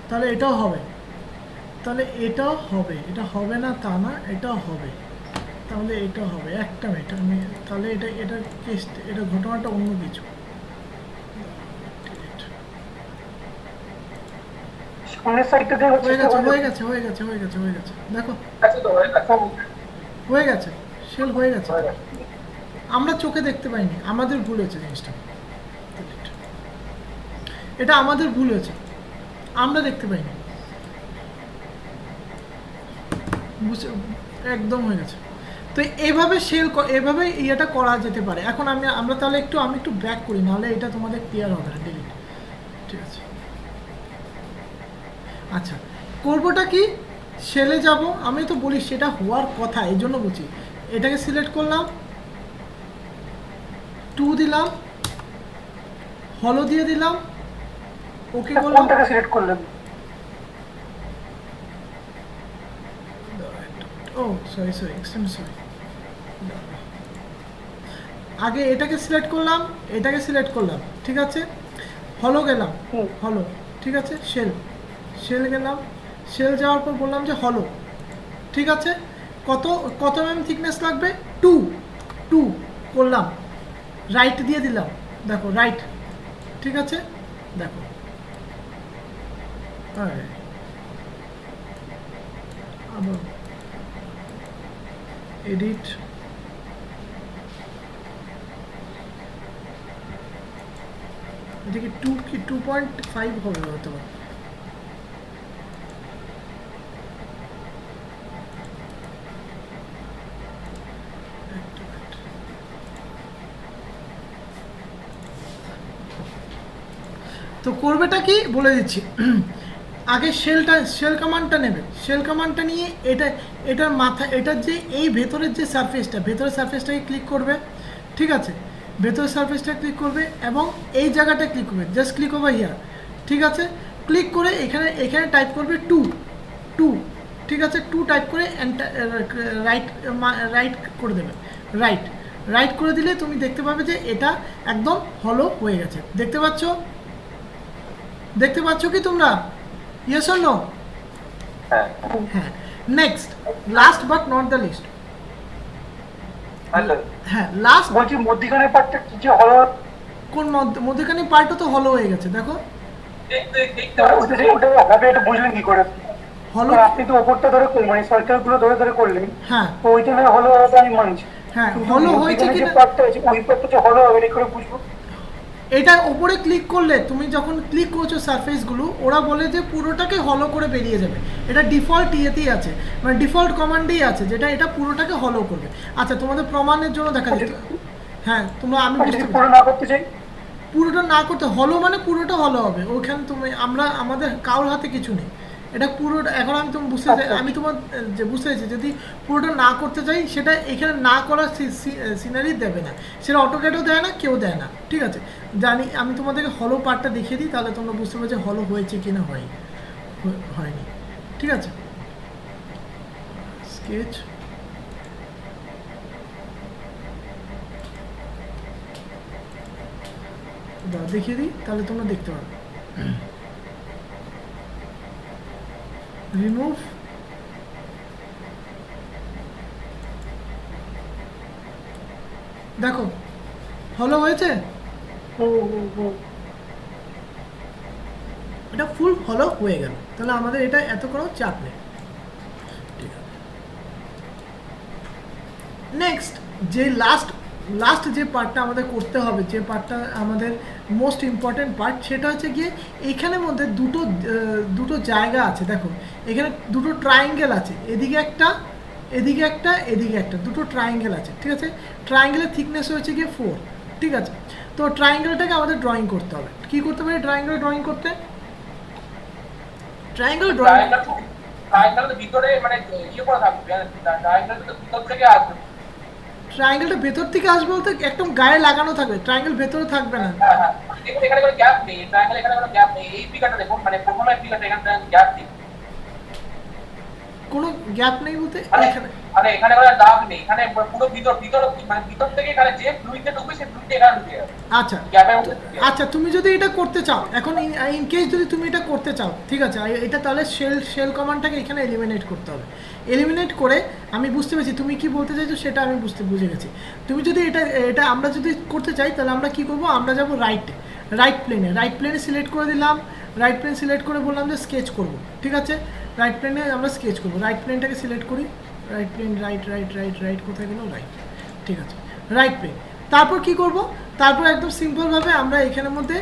তাহলে এটাও হবে, তাহলে এটাও হবে, এটা হবে না তা না, এটাও হবে। তাহলে এটা হবে। একটা মিনিট, আমি তাহলে এটা কেস, এটা ঘটনাটা অন্য কিছু। সামনের সাইডটা দিয়ে হচ্ছে হয়ে গেছে। দেখো আছে তো হয়ে গেছে। হয়ে গেছে, শেল হয়ে গেছে। আমরা চোখে দেখতে পাইনি, আমাদের ভুল হয়েছে জিনিসটা। এটা আমাদের ভুল হয়েছে, আমরা দেখতে পাইনি। একদম হয়ে গেছে। তো এইভাবে এভাবে ইয়েটা করা যেতে পারে। এখন আমরা তাহলে আমি একটু ব্যাক করি, নাহলে এটা তোমাদের ক্লিয়ার হবে না। ডিলিট, ঠিক আছে। আচ্ছা, করবোটা কি? শেলে যাব, আমি তো বলি সেটা হওয়ার কথা, এই জন্য বলছি। এটাকে সিলেক্ট করলাম, 2 দিলাম, হলো দিয়ে দিলাম, ওকে করলাম। কোনটাকে সিলেক্ট করলেন? ও সরি, এক্সট্রিম সরি। আগে এটাকে সিলেক্ট করলাম, ঠিক আছে। হলো গেলাম, হলো, ঠিক আছে। শেল গেলাম, শেল যাওয়ার পর বললাম যে হলো, ঠিক আছে। কত থিকনেস লাগবে? 2 করলাম, রাইট দিয়ে দিলাম, দেখো রাইট, ঠিক আছে। দেখো আবার এডিট, এটা কি 2.5 হবে হতে পারে। তো করবেটা কি বলে দিচ্ছি। আগে শেল কমান্ডটা নেবে, শেল কমান্ডটা নিয়ে এটার মাথা, এটার যে এই ভেতরের যে ভেতরের সারফেসটাকে ক্লিক করবে, ঠিক আছে। ভেতরের সারফেসটা ক্লিক করবে এবং এই জায়গাটা ক্লিক করবে, জাস্ট ক্লিক ওভার হিয়ার, ঠিক আছে। ক্লিক করে এখানে টাইপ করবে 2, ঠিক আছে। 2 টাইপ করে রাইট করে দেবে, রাইট করে দিলে তুমি দেখতে পাবে যে এটা একদম হলো হয়ে গেছে। দেখতে পাচ্ছ কি তোমরা? Yes or no? হ্যাঁ হ্যাঁ। Next, last but not the list. হ্যাঁ, লাস্ট। বলছি মধ্যখানের পার্টটা কি যে হলো? কোন মধ্যখানে পার্টও তো হলো হয়ে গেছে, দেখো। দেখতে ওটা হবে, এটা বুঝলেন কি করে? হলো আপনি তো ওপরটা ধরে করলেন, মানে সার্কেল গুলো ধরে ধরে করলেন, হ্যাঁ তো ওইটা না হলো হবে আমি মানছি। হ্যাঁ কিন্তু হলো হয়েছে মধ্যিখানে যে কিনা পার্টটা আছে ওই পার্টটা যে হলো হবে এটা করে বুঝবো। এটা উপরে ক্লিক করলে তুমি যখন ক্লিক করছো সারফেসগুলো ওরা বলে যে পুরোটাকে হলো করে বেরিয়ে যাবে। এটা ডিফল্ট ইয়েতেই আছে, মানে ডিফল্ট কমান্ডেই আছে যেটা এটা পুরোটাকে হলো করবে। আচ্ছা তোমাদের প্রমাণের জন্য দেখা যেত, হ্যাঁ তোমরা আমি আর বুঝতে যদি পারছি। পুরো না করতে চাই, পুরোটা না করতে হলো মানে পুরোটা হলো হবে, ওইখানে তুমি আমরা আমাদের কারোর হাতে কিছু নেই। এটা পুরোটা এখন আমি তুমি বুঝতে চাই, আমি তোমার যে বুঝতে চাইছি যদি পুরোটা না করতে চাই সেটা এখানে না করার সিনারি দেবে না, সেটা অটোক্যাডও দেয় না, কেউ দেয় না, ঠিক আছে। জানি আমি তোমাদেরকে হলো পার্টটা দেখিয়ে দিই তাহলে তোমরা বুঝতে পারছো হলো হয়েছে কি না হয়নি, ঠিক আছে। স্কেচ দেখিয়ে দিই তাহলে তোমরা দেখতে পারবে। রিমুভ, দেখো হলো হয়েছে, এটা ফুল হলো হয়ে গেল, তাহলে আমাদের এটা এত কোনো চাপ নেই। নেক্সট যে লাস্ট যে পার্টটা আমাদের করতে হবে, যে পার্টটা আমাদের মোস্ট ইম্পর্টেন্ট পার্ট, সেটা হচ্ছে গিয়ে এইখানের মধ্যে দুটো জায়গা আছে। দেখো এখানে দুটো ট্রায়াঙ্গেল আছে, এদিকে একটা এদিকে একটা, দুটো ট্রায়াঙ্গেল আছে, ঠিক আছে। ট্রায়াঙ্গেলের থিকনেস হচ্ছে গিয়ে 4, ঠিক আছে। তো ট্রায়াঙ্গেলটাকে আমাদের ড্রয়িং করতে হবে। কি করতে পারি ট্রায়াঙ্গেল ড্রয়িং করতে? ট্রায়াঙ্গেল ড্রয়িং ট্রায়াঙ্গেলের ভিতরে মানে ইয়ে করা থাকবে, ট্রায়াঙ্গেলের ভিতর থেকে আসবে। ট্রায়াঙ্গেলটা ভেতর থেকে আসবে বলতে একদম গায়ে লাগানো থাকবে, ট্রায়াঙ্গেল ভেতরে থাকবে না। হ্যাঁ হ্যাঁ, দেখুন এখানে কোনো গ্যাপ নেই, ট্রায়াঙ্গেল এখানে কোনো গ্যাপ নেই। এই ফিগারটা দেখুন, মানে প্রথমের ফিগারটা এখানে গ্যাপ নেই, কোনো গ্যাপ নেই বলতে এখানে এখানে কোনো দাগ নেই, এখানে পুরো ভিতর মানে ভিতর থেকে এখানে যে ফ্লুইডটা ঢুকবে সেই ফ্লুইডটা এখানে ঢুকে যাবে। আচ্ছা গ্যাপের মধ্যে ঢুকে যাবে। আচ্ছা তুমি যদি এটা করতে চাও, এখন ইন কেস যদি তুমি এটা করতে চাও, ঠিক আছে, এটা তাহলে শেল কমান্ডটাকে এখানে এলিমিনেট করতে হবে। এলিমিনেট করে আমি বুঝতে পেরেছি তুমি কি বলতে চাইছো, সেটা আমি বুঝে গেছি। তুমি যদি এটা আমরা যদি করতে চাই তাহলে আমরা কি করব, আমরা যাব রাইট প্লেনে সিলেক্ট করে দিলাম। রাইট প্লেন সিলেক্ট করে বললাম যে স্কেচ করব, ঠিক আছে। রাইট প্লেনে আমরা স্কেচ করব, রাইট প্লেনটাকে সিলেক্ট করি। রাইট প্লেন রাইট কোথায় গেল, রাইট, ঠিক আছে, রাইট প্লেন। তারপর কি করব, তারপর একদম সিম্পলভাবে আমরা এখানের মধ্যে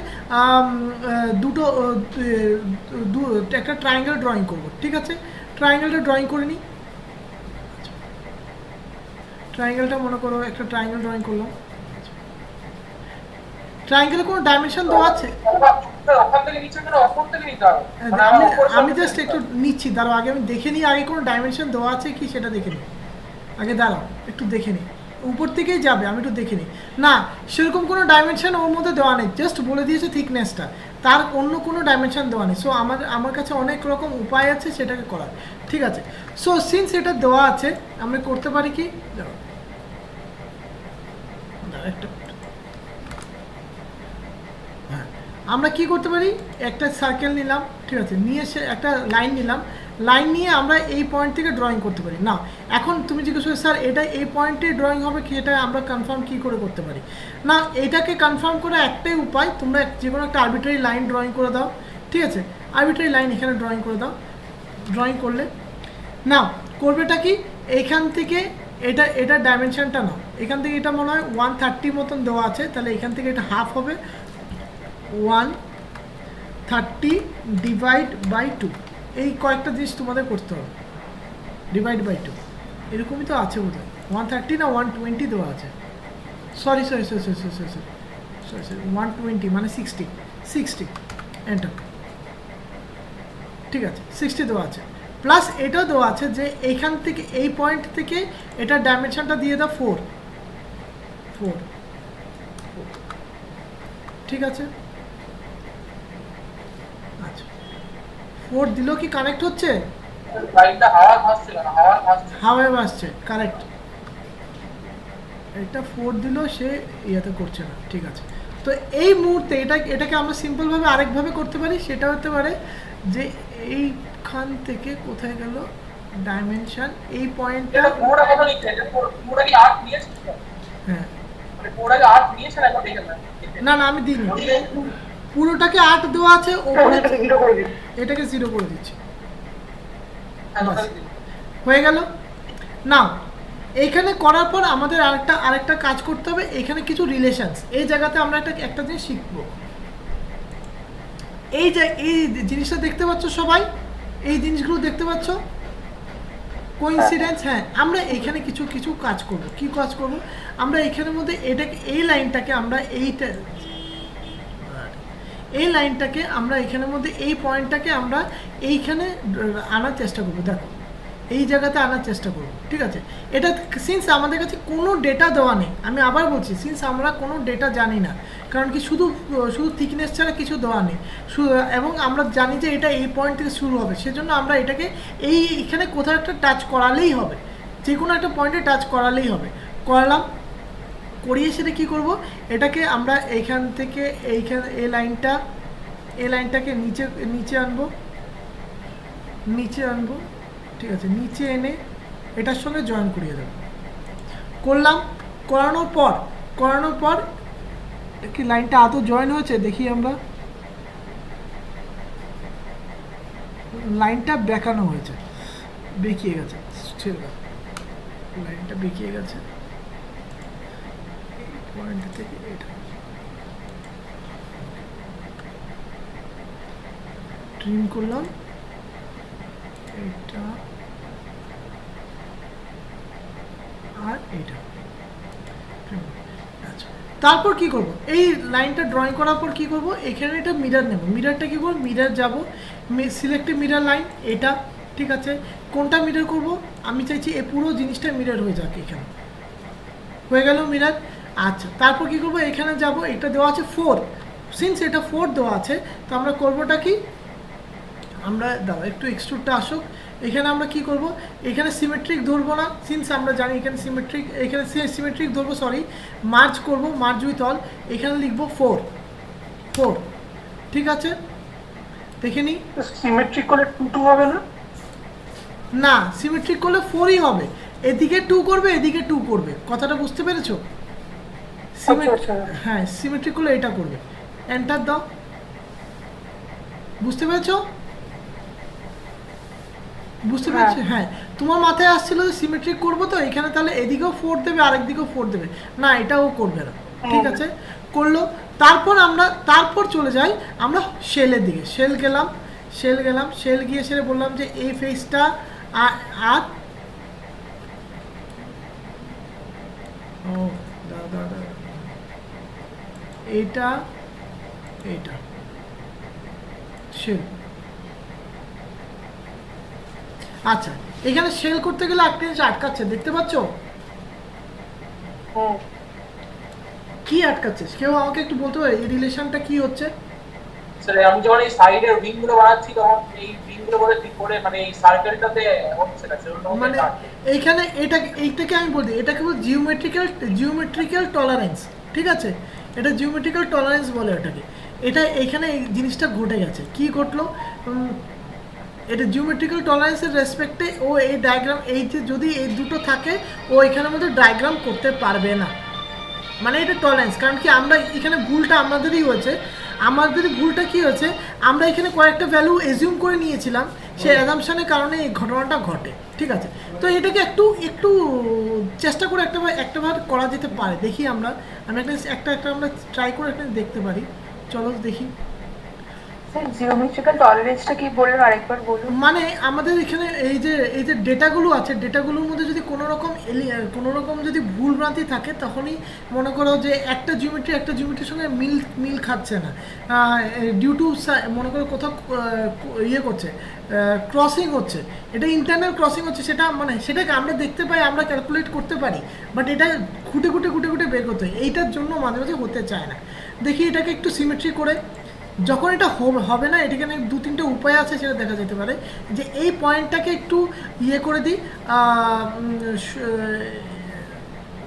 একটা ট্রায়াঙ্গেল ড্রয়িং করব, ঠিক আছে। ট্রায়াঙ্গেলটা ড্রয়িং করে নিই। ট্রায়াঙ্গেলটা মনে করো একটা ট্রায়াঙ্গেল ড্রয়িং করলাম। ট্রায়াঙ্গেলে কোনো ডাইমেনশন দেওয়া আছে? ওখান থেকে নিচে করে অপর থেকে নিতে হবে, মানে আমি জাস্ট একটু নিচ্ছি, দাঁড়াও আগে আমি দেখে নিই, আগে কোনো ডাইমেনশন দেওয়া আছে কি সেটা দেখে নিই আগে, দাঁড়াও একটু দেখে নিই। উপর থেকেই যাবে, আমি একটু দেখে নিই। না, সেরকম কোনো ডাইমেনশন ওর মধ্যে দেওয়া নেই, জাস্ট বলে দিয়েছে থিকনেসটা, তার অন্য কোনো ডাইমেনশন দেওয়া নেই। সো আমার কাছে অনেক রকম উপায় আছে সেটাকে করার, ঠিক আছে। সো সিন্স এটা দেওয়া আছে আমি করতে পারি কি, হ্যাঁ আমরা কি করতে পারি, একটা সার্কেল নিলাম, ঠিক আছে, নিয়ে সে একটা লাইন নিলাম, লাইন নিয়ে আমরা এই পয়েন্ট থেকে ড্রয়িং করতে পারি। না এখন তুমি জিজ্ঞেস করো স্যার এটা এই পয়েন্টে ড্রয়িং হবে কি, এটা আমরা কনফার্ম কি করে করতে পারি? না এটাকে কনফার্ম করে একটাই উপায়, তোমরা যে কোনো একটা আরবিট্রারি লাইন ড্রয়িং করে দাও, ঠিক আছে। আরবিট্রারি লাইন এখানে ড্রয়িং করে দাও। ড্রয়িং করলে না করবেটা কি, এইখান থেকে এটা ডাইমেনশনটা নাও, এখান থেকে এটা মনে হয় 130 মতন দেওয়া আছে, তাহলে এখান থেকে এটা হাফ হবে 130 ডিভাইড বাই 2। এই কয়েকটা জিনিস তোমাদের করতে হবে, ডিভাইড বাই 2 এরকমই তো আছে বোধ হয়, 130 না 120 দেওয়া আছে, সরি 120 মানে 60 এন্টার, ঠিক আছে 60 দেওয়া আছে। প্লাস এটাও দেওয়া আছে যে এইখান থেকে এই পয়েন্ট থেকে এটা ডাইমেনশনটা দিয়ে দাও 4, ঠিক আছে। আচ্ছা 4 দিলেও কি কানেক্ট হচ্ছে? লাইনটা হাওয়ায় ভাসছে, কারেক্ট। এটা 4 দিলেও সে ইয়েতে করছে না, ঠিক আছে। তো এই মুহূর্তে এটাকে আমরা সিম্পলভাবে আরেকভাবে করতে পারি, সেটা হতে পারে যে এইখান থেকে কোথায় গেল ডাইমেনশন, এই পয়েন্টটা, পুরোটা কত নিচ্ছে, পুরোটা কি 8 নিয়েছে? হ্যাঁ মানে পুরোটা কি 8 নিয়েছে না এখন দেখেন না আমি দিইনি, পুরোটাকে 8 দেওয়া আছে, ওপরে এটাকে 0 করে দিচ্ছি। বাস হয়ে গেল। নাও এইখানে করার পর আমাদের আরেকটা কাজ করতে হবে, এখানে কিছু রিলেশনস, এই জায়গাতে আমরা একটা জিনিস শিখবো। এই যে এই জিনিসটা দেখতে পাচ্ছ সবাই, এই জিনিসগুলো দেখতে পাচ্ছ কোইন্সিডেন্স। হ্যাঁ, আমরা এখানে কিছু কিছু কাজ করব। কি কাজ করব? আমরা এখানের মধ্যে এটাকে এই লাইনটাকে আমরা এই লাইনটাকে আমরা এখানের মধ্যে এই পয়েন্টটাকে আমরা এইখানে আনার চেষ্টা করব। দেখো এই জায়গাতে আনার চেষ্টা করব, ঠিক আছে? এটা সিন্স আমাদের কাছে কোনো ডেটা দেওয়া নেই, আমি আবার বলছি, সিন্স আমরা কোনো ডেটা জানি না, কারণ কি শুধু থিকনেস ছাড়া কিছু দেওয়া নেই, এবং আমরা জানি যে এটা এই পয়েন্ট থেকে শুরু হবে, সেজন্য আমরা এটাকে এইখানে কোথাও একটা টাচ করালেই হবে, যে কোনো একটা পয়েন্টে টাচ করালেই হবে। করালাম, করিয়ে সেটা কী করব, এটাকে আমরা এইখান থেকে এই লাইনটাকে নিচে আনবো, ঠিক আছে? নিচে এনে এটার সঙ্গে জয়েন করিয়ে দেবো। করানোর পর কি লাইনটা আদৌ জয়েন হয়েছে দেখি আমরা। লাইনটা বেঁকানো হয়েছে, বেঁকিয়ে গেছে, লাইনটা বেঁকিয়ে গেছে পয়েন্ট থেকে এটা ট্রিম করলাম, এটা আর এটা। আচ্ছা, তারপর কি করব? এই লাইনটা ড্রয়িং করার পর কি করব? এখানে এটা মিরর নেব। মিররটা কি করব? মিরর যাব, সিলেক্ট মিরর লাইন, এটা ঠিক আছে। কোনটা মিরর করব? আমি চাইছি এই পুরো জিনিসটা মিরর হয়ে যাক, এখানে হয়ে গেল মিরর। আচ্ছা, তারপর কি করব? এখানে যাব, এটা দেওয়া আছে 4, সিন্স এটা 4 দেওয়া আছে, তো আমরা করবোটা কি, আমরা দাও একটু এক্সট্রুডটা আসুক। এখানে আমরা কি করব? এখানে সিমেট্রিক ধরবো না, সিন্স আমরা জানি এখানে সিমেট্রিক ধরবো, সরি, মার্জ করব, মার্জ উইথ অল। এখানে লিখবো 4, ঠিক আছে? দেখে নিই। সিমেট্রিক করলে 2 হবে না? না, সিমেট্রিক করলে 4ই হবে, এদিকে 2 করবে, এদিকে 2 করবে, কথাটা বুঝতে পেরেছো? হ্যাঁ, সিমেট্রিক করলে এটা করবে। এন্টার দাও, বুঝতে পেরেছো? হ্যাঁ, তোমার মাথায় আসছিল যে সিমেট্রিক করবো, তো এখানে তাহলে এদিকেও 4 দেবে, আরেক দিকেও 4 দেবে, না এটাও করবে না, ঠিক আছে? করলো। তারপর চলে যাই আমরা শেলের দিকে। শেল গেলাম, শেল গিয়ে সেরে বললাম যে এই ফেসটা আর ও দাদা এইটা শেল। আচ্ছা, এখানে শেল করতে গেলে একটা জিনিস আটকাচ্ছে, দেখতে পাচ্ছ? কি আটকাচ্ছে? কেউ আমাকে একটু বলতে পারে এই রিলেশনটা কি হচ্ছে? স্যার আমি যখন এই সাইডের উইং গুলো বানাচ্ছি তখন এই উইং গুলো বলে ঠিক করে মানে এই সার্কেলটাতে হচ্ছে না, মানে এইখানে এইটাকে আমি বলছি, এটা কেবল জিওমেট্রিক্যাল টলারেন্স, ঠিক আছে? এটা জিওমেট্রিক্যাল টলারেন্স বলে এটাকে। এটা এইখানে এই জিনিসটা ঘটে গেছে। কি ঘটলো? এটা জিওমেট্রিক্যাল টলারেন্সের রেসপেক্টে ও এই ডায়াগ্রাম, এই যে যদি এই দুটো থাকে, ও এখানের মধ্যে ডায়াগ্রাম করতে পারবে না, মানে এটা টলারেন্স। কারণ কি আমরা এখানে ভুলটা আমাদেরই হয়েছে। ভুলটা কি হয়েছে, আমরা এখানে কয়েকটা ভ্যালু এজিউম করে নিয়েছিলাম, সেই অ্যাজাম্পশনের কারণে এই ঘটনাটা ঘটে, ঠিক আছে? তো এটাকে একটু চেষ্টা করে একটাবার করা যেতে পারে, দেখি আমরা একটা আমরা ট্রাই করে একটা দেখতে পারি। চলো দেখি। জিওমেট্রিক্যাল টলারেন্সটা কি বললেন, আরেকবার বলুন। মানে আমাদের এখানে এই যে ডেটাগুলো আছে, ডেটাগুলোর মধ্যে যদি কোনো রকম যদি ভুলভ্রান্তি থাকে, তখনই মনে করো যে একটা জিওমেট্রির সঙ্গে মিল খাচ্ছে না, ডিউ টু মনে করো কোথাও ইয়ে করছে, ক্রসিং হচ্ছে, এটা ইন্টারনাল ক্রসিং হচ্ছে, সেটাকে আমরা দেখতে পাই, আমরা ক্যালকুলেট করতে পারি, বাট এটা খুঁটে বের করতে হয়। এইটার জন্য মাঝে মাঝে হতে চায় না। দেখি এটাকে একটু সিমেট্রি করে, যখন এটা হবে না, এটাকে 2-3টে উপায় আছে, সেটা দেখা যেতে পারে। যে এই পয়েন্টটাকে একটু ইয়ে করে দিই,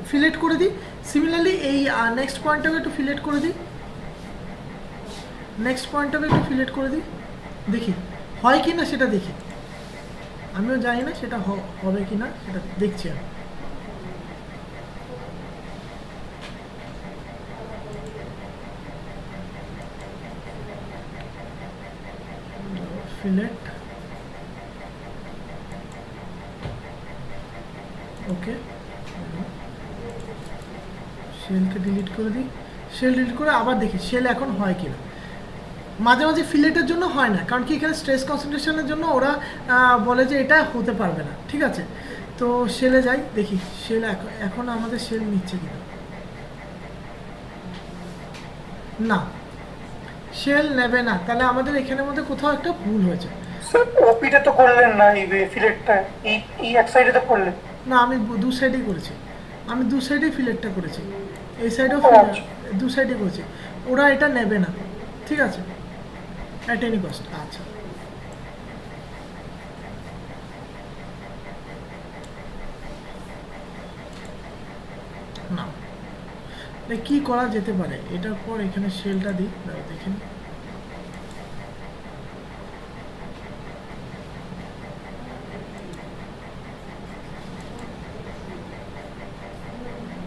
ফিলেট করে দিই। সিমিলারলি এই নেক্সট পয়েন্টটাকে একটু ফিলেট করে দিই, দেখি হয় কি না সেটা দেখি। আমিও জানি না সেটা হবে কি না, সেটা দেখছি আমি। ফিলেট ওকে, শেলকে ডিলিট করে দিই। শেল ডিলিট করে আবার দেখি শেল এখন হয় কিনা। মাঝে মাঝে ফিলেটের জন্য হয় না, কারণ কি এখানে স্ট্রেস কনসেন্ট্রেশনের জন্য ওরা বলে যে এটা হতে পারবে না, ঠিক আছে। তো শেলে যাই, দেখি শেল এখন আমাদের শেল নিচ্ছে কিনা। না, শেল নেবে না, তাহলে আমাদের এখানের মধ্যে কোথাও একটা ভুল হয়েছে। স্যার ওপিটা তো করলেন না, এই ফিলেটটা এই এক সাইডে তো করলেন। না, আমি দু সাইডেই করেছি, আমি দু সাইডেই ফিলেটটা করেছি, এই সাইডেও আচ্ছা। দু সাইডে করেছি। ওরা এটা নেবে না, ঠিক আছে, অ্যাট এনি কস্ট। আচ্ছা, না কি করা যেতে পারে এটার পর এখানে শেলটা দিই, দেখেন।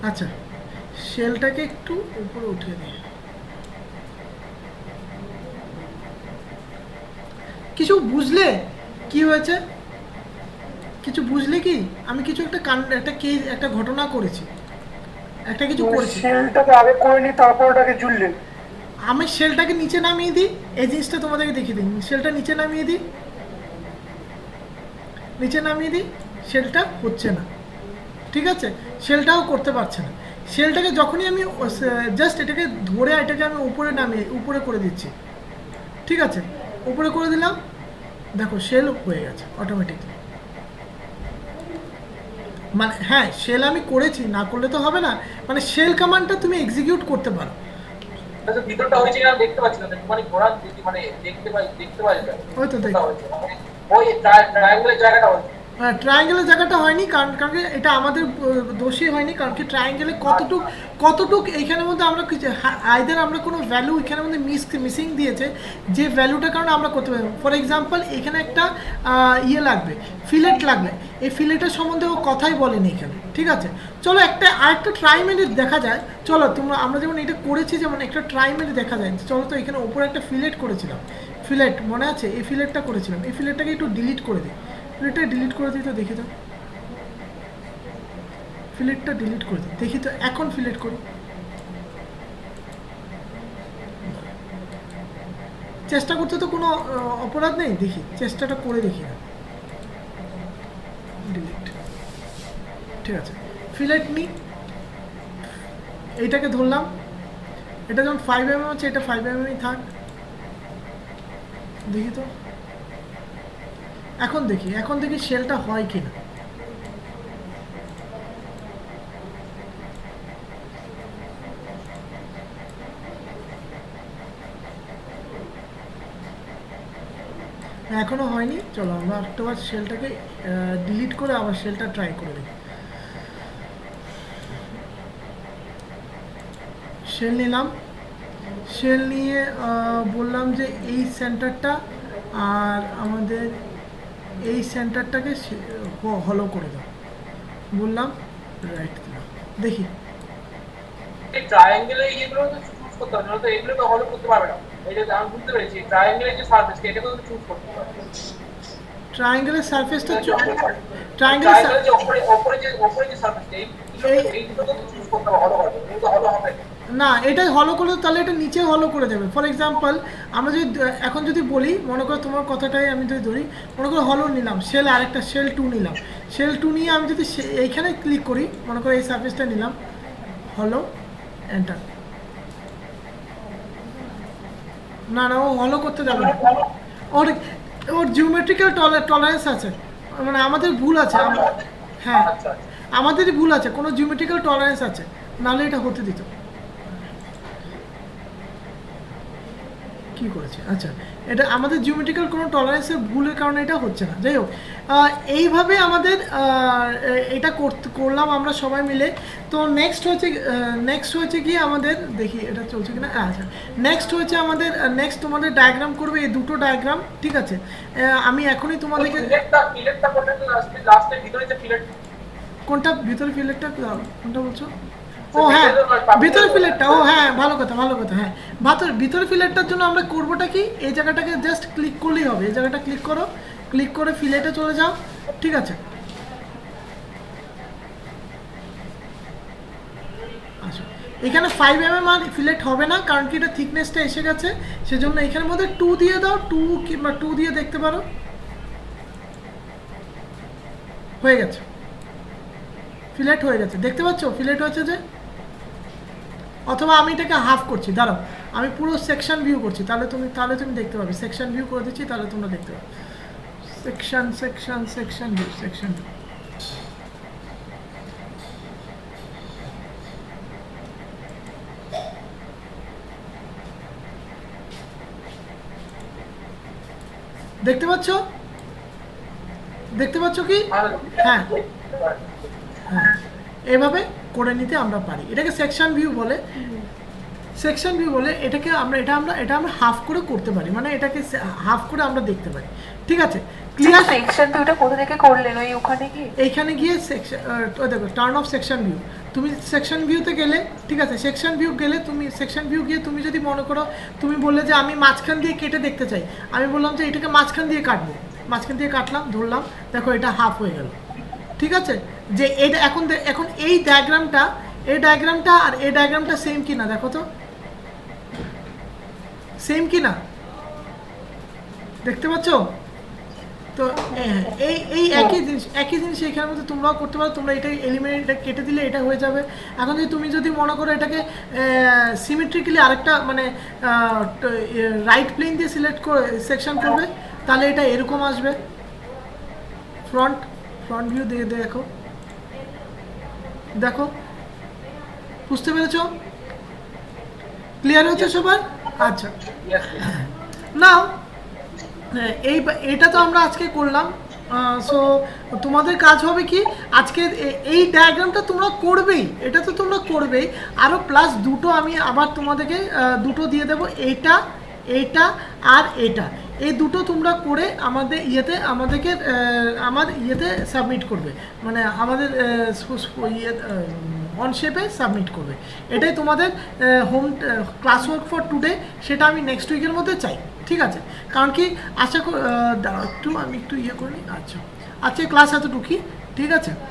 আচ্ছা, শেলটাকে একটু উপরে উঠিয়ে দিই। কিছু বুঝলে কি হয়েছে? কিছু বুঝলে কি? আমি কিছু একটা কেস, একটা ঘটনা করেছি, একটা কিছু করেছি। শেলটাকে আগে করে নি, তারপর ওটাকে জুড়লেন। আমি শেলটাকে নিচে নামিয়ে দিই, এই জিনিসটা তোমাদেরকে দেখিয়ে দিই। শেলটা নিচে নামিয়ে দিই, নিচে নামিয়ে দিই, শেলটা হচ্ছে না, ঠিক আছে, শেলটাও করতে পারছে না। শেলটাকে যখনই আমি জাস্ট এটাকে ধরে এটাকে আমি উপরে নামিয়ে উপরে করে দিচ্ছি, ঠিক আছে, উপরে করে দিলাম, দেখো শেল হয়ে গেছে অটোমেটিকলি। মানে হ্যাঁ, শেল আমি করেছি, না করলে তো হবে না। মানে শেল কমান্ডটা তুমি এক্সিকিউট করতে পারো। আচ্ছা, ভিতরটা হয়েছে কিনা দেখতে পাচ্ছি না, মানে ঘোরা মানে দেখতে পাই না। ওই তো দেখ, ওই ট্রায়াঙ্গেলের জায়গাটা হয়েছে। ট্রায়াঙ্গেলের জায়গাটা হয়নি, কারণ কি এটা আমাদের দোষী হয়নি, কারণ কি ট্রায়াঙ্গেলে কতটুক এইখানের মধ্যে আমরা আইদার আমরা কোনো ভ্যালু এখানের মধ্যে মিসিং দিয়েছে, যে ভ্যালুটার কারণে আমরা করতে পারি। ফর এক্সাম্পল এখানে একটা ইয়ে লাগবে, ফিলেট লাগবে, এই ফিলেটের সম্বন্ধে ও কথাই বলেনি এখানে, ঠিক আছে। চলো আরেকটা ট্রাই মেরে দেখা যায়। চলো আমরা যেমন এটা করেছি, যেমন একটা ট্রাই মেরে দেখা যায়। চলো তো এখানে ওপরে একটা ফিলেট করেছিলাম, ফিলেট মনে আছে, এই ফিলেটটা করেছিলাম, এই ফিলেটটাকে একটু ডিলিট করে দিই। ফিলেটটা ডিলিট করে দিই তো দেখি তো, ফিলেটটা ডিলিট করে দিই দেখি তো, এখন ফিলেট করি, চেষ্টা করতে তো কোনো অপরাধ নেই, দেখি চেষ্টাটা করে দেখি না। ডিলিট, ঠিক আছে, ফিলেট নিই, এইটাকে ধরলাম, এটা যখন 5mm আছে, এটা 5mmই থাক, দেখি তো, এখন দেখি শেলটা হয় কিনা। এখনো হয়নি, চলো আমরা একটাবার শেলটাকে ডিলিট করে আবার শেলটা ট্রাই করে দিই। শেল নিলাম, শেল নিয়ে বললাম যে এই সেন্টারটা আর আমাদের এই সেন্টারটাকে হলো করে দাও, বললাম রাইট দিলাম, দেখি। এই ট্রায়াঙ্গেলে এইগুলো তো চুজ করতে হবে, তো এগুলো তো হলো করতে পারবে না। এই যে আমি বুঝতে পেরেছি, ট্রায়াঙ্গেলের যে সারফেস এটাকে তো চুজ করতে হবে। ট্রায়াঙ্গেলের সারফেসটা, ট্রায়াঙ্গেলের যে উপরে যে সারফেস এই দুটো তো চুজ করতে হবে, হলো হবে, কিন্তু হলো হবে না, এটাই হলো করলে তাহলে এটা নিচে হলো করে দেবে। ফর এক্সাম্পল আমরা যদি এখন যদি বলি, মনে করো তোমার কথাটাই আমি যদি ধরি, মনে করো হলো নিলাম, শেল আরেকটা শেল 2 নিলাম, শেল 2 নিয়ে আমি যদি এইখানে ক্লিক করি, মনে করো এই সার্ফেসটা নিলাম, হলো, এন্টার, না ও হলো করতে যাবে না, ওর জিওমেট্রিক্যাল টলারেন্স আছে, মানে আমাদের ভুল আছে, হ্যাঁ আমাদেরই ভুল আছে, কোনো জিওমেট্রিক্যাল টলারেন্স আছে, নাহলে এটা হতে দিত। কি করেছে, আচ্ছা এটা আমাদের জিওমেট্রিক্যাল কোনো টলারেন্সের ভুলের কারণে এটা হচ্ছে না। যাই হোক, এইভাবে আমাদের এটা করলাম আমরা সবাই মিলে। তো নেক্সট হচ্ছে কি আমাদের, দেখি এটা চলছে কিনা, আচ্ছা নেক্সট হচ্ছে আমাদের, নেক্সট তোমাদের ডায়াগ্রাম করবে, এই দুটো ডায়াগ্রাম, ঠিক আছে। আমি এখনই তোমাদেরকে কোনটা ভিতরে ফিলেটটা কোনটা বলছো? ও হ্যাঁ, ভিতরে ফিলেটটা, ও হ্যাঁ ভালো কথা, হ্যাঁ ভিতরে ফিলেটটার জন্য আমরা করবোটা কি, এই জায়গাটাকে জাস্ট ক্লিক করলেই হবে, এই জায়গাটা ক্লিক করে ফিলেটে চলে যাও, ঠিক আছে। এখানে 5 mm আর ফিলেট হবে না, কারণ কি এটা থিকনেসটা এসে গেছে, সেজন্য এখানের মধ্যে 2 দিয়ে দাও, 2 কিংবা 2 দিয়ে দেখতে পারো, হয়ে গেছে, ফিলেট হয়ে গেছে, দেখতে পাচ্ছ ফিলেট হয়েছে যে। অথবা আমি এটাকে হাফ করছি, দাঁড়াও আমি পুরো সেকশন ভিউ করছি, তাহলে তুমি দেখতে পাবে, সেকশন ভিউ করে দিচ্ছি, তাহলে তোমরা দেখতে পাবে, সেকশন ভিউ। দেখতে পাচ্ছ কি? হ্যাঁ, এভাবে করে নিতে আমরা পারি, এটাকে সেকশন ভিউ বলে। এটাকে আমরা হাফ করে করতে পারি, মানে এটাকে হাফ করে আমরা দেখতে পারি, ঠিক আছে? ক্লিয়ার? সেকশন ভিউটা কোথা থেকে করলেন, ওই ওখানে কি? এইখানে গিয়ে সেকশন, দেখো টার্ন অফ সেকশন ভিউ, তুমি সেকশন ভিউতে গেলে, ঠিক আছে, সেকশন ভিউ গিয়ে তুমি যদি মনে করো, তুমি বললে যে আমি মাঝখান দিয়ে কেটে দেখতে চাই, আমি বললাম যে এটাকে মাঝখান দিয়ে কাটবো, মাঝখান দিয়ে কাটলাম, ধরলাম, দেখো এটা হাফ হয়ে গেল, ঠিক আছে? যে এটা এখন এই ডায়াগ্রামটা আর এই ডায়াগ্রামটা সেম কিনা দেখো তো, সেম কিনা দেখতে পাচ্ছ তো? এই একই জিনিস এখানের মধ্যে তোমরাও করতে পারো, তোমরা এটাই এলিমিনেট, এটা কেটে দিলে এটা হয়ে যাবে। এখন তুমি যদি মনে করো এটাকে সিমেট্রিক্যালি আরেকটা মানে রাইট প্লেন দিয়ে সিলেক্ট করে সেকশন করবে, তাহলে এটা এরকম আসবে, ফ্রন্ট ভিউ দিয়ে দেখো, বুঝতে পেরেছো? ক্লিয়ার হচ্ছে সবার? আচ্ছা, নাও এটা তো আমরা আজকে করলাম, সো তোমাদের কাজ হবে কি, আজকে এই ডায়াগ্রামটা তোমরা করবেই, এটা তো তোমরা করবেই, আরও প্লাস দুটো আমি আবার তোমাদেরকে দুটো দিয়ে দেবো, এইটা আর এটা, এই দুটো তোমরা করে আমাদের ইয়েতে সাবমিট করবে, মানে আমাদের অনশেপে সাবমিট করবে। এটাই তোমাদের home class work for today, সেটা আমি নেক্সট উইকের মধ্যে চাই, ঠিক আছে? কারণ কি আশা করি, আমি একটু ইয়ে করি, আচ্ছা ক্লাস এতটুকুই, ঠিক আছে?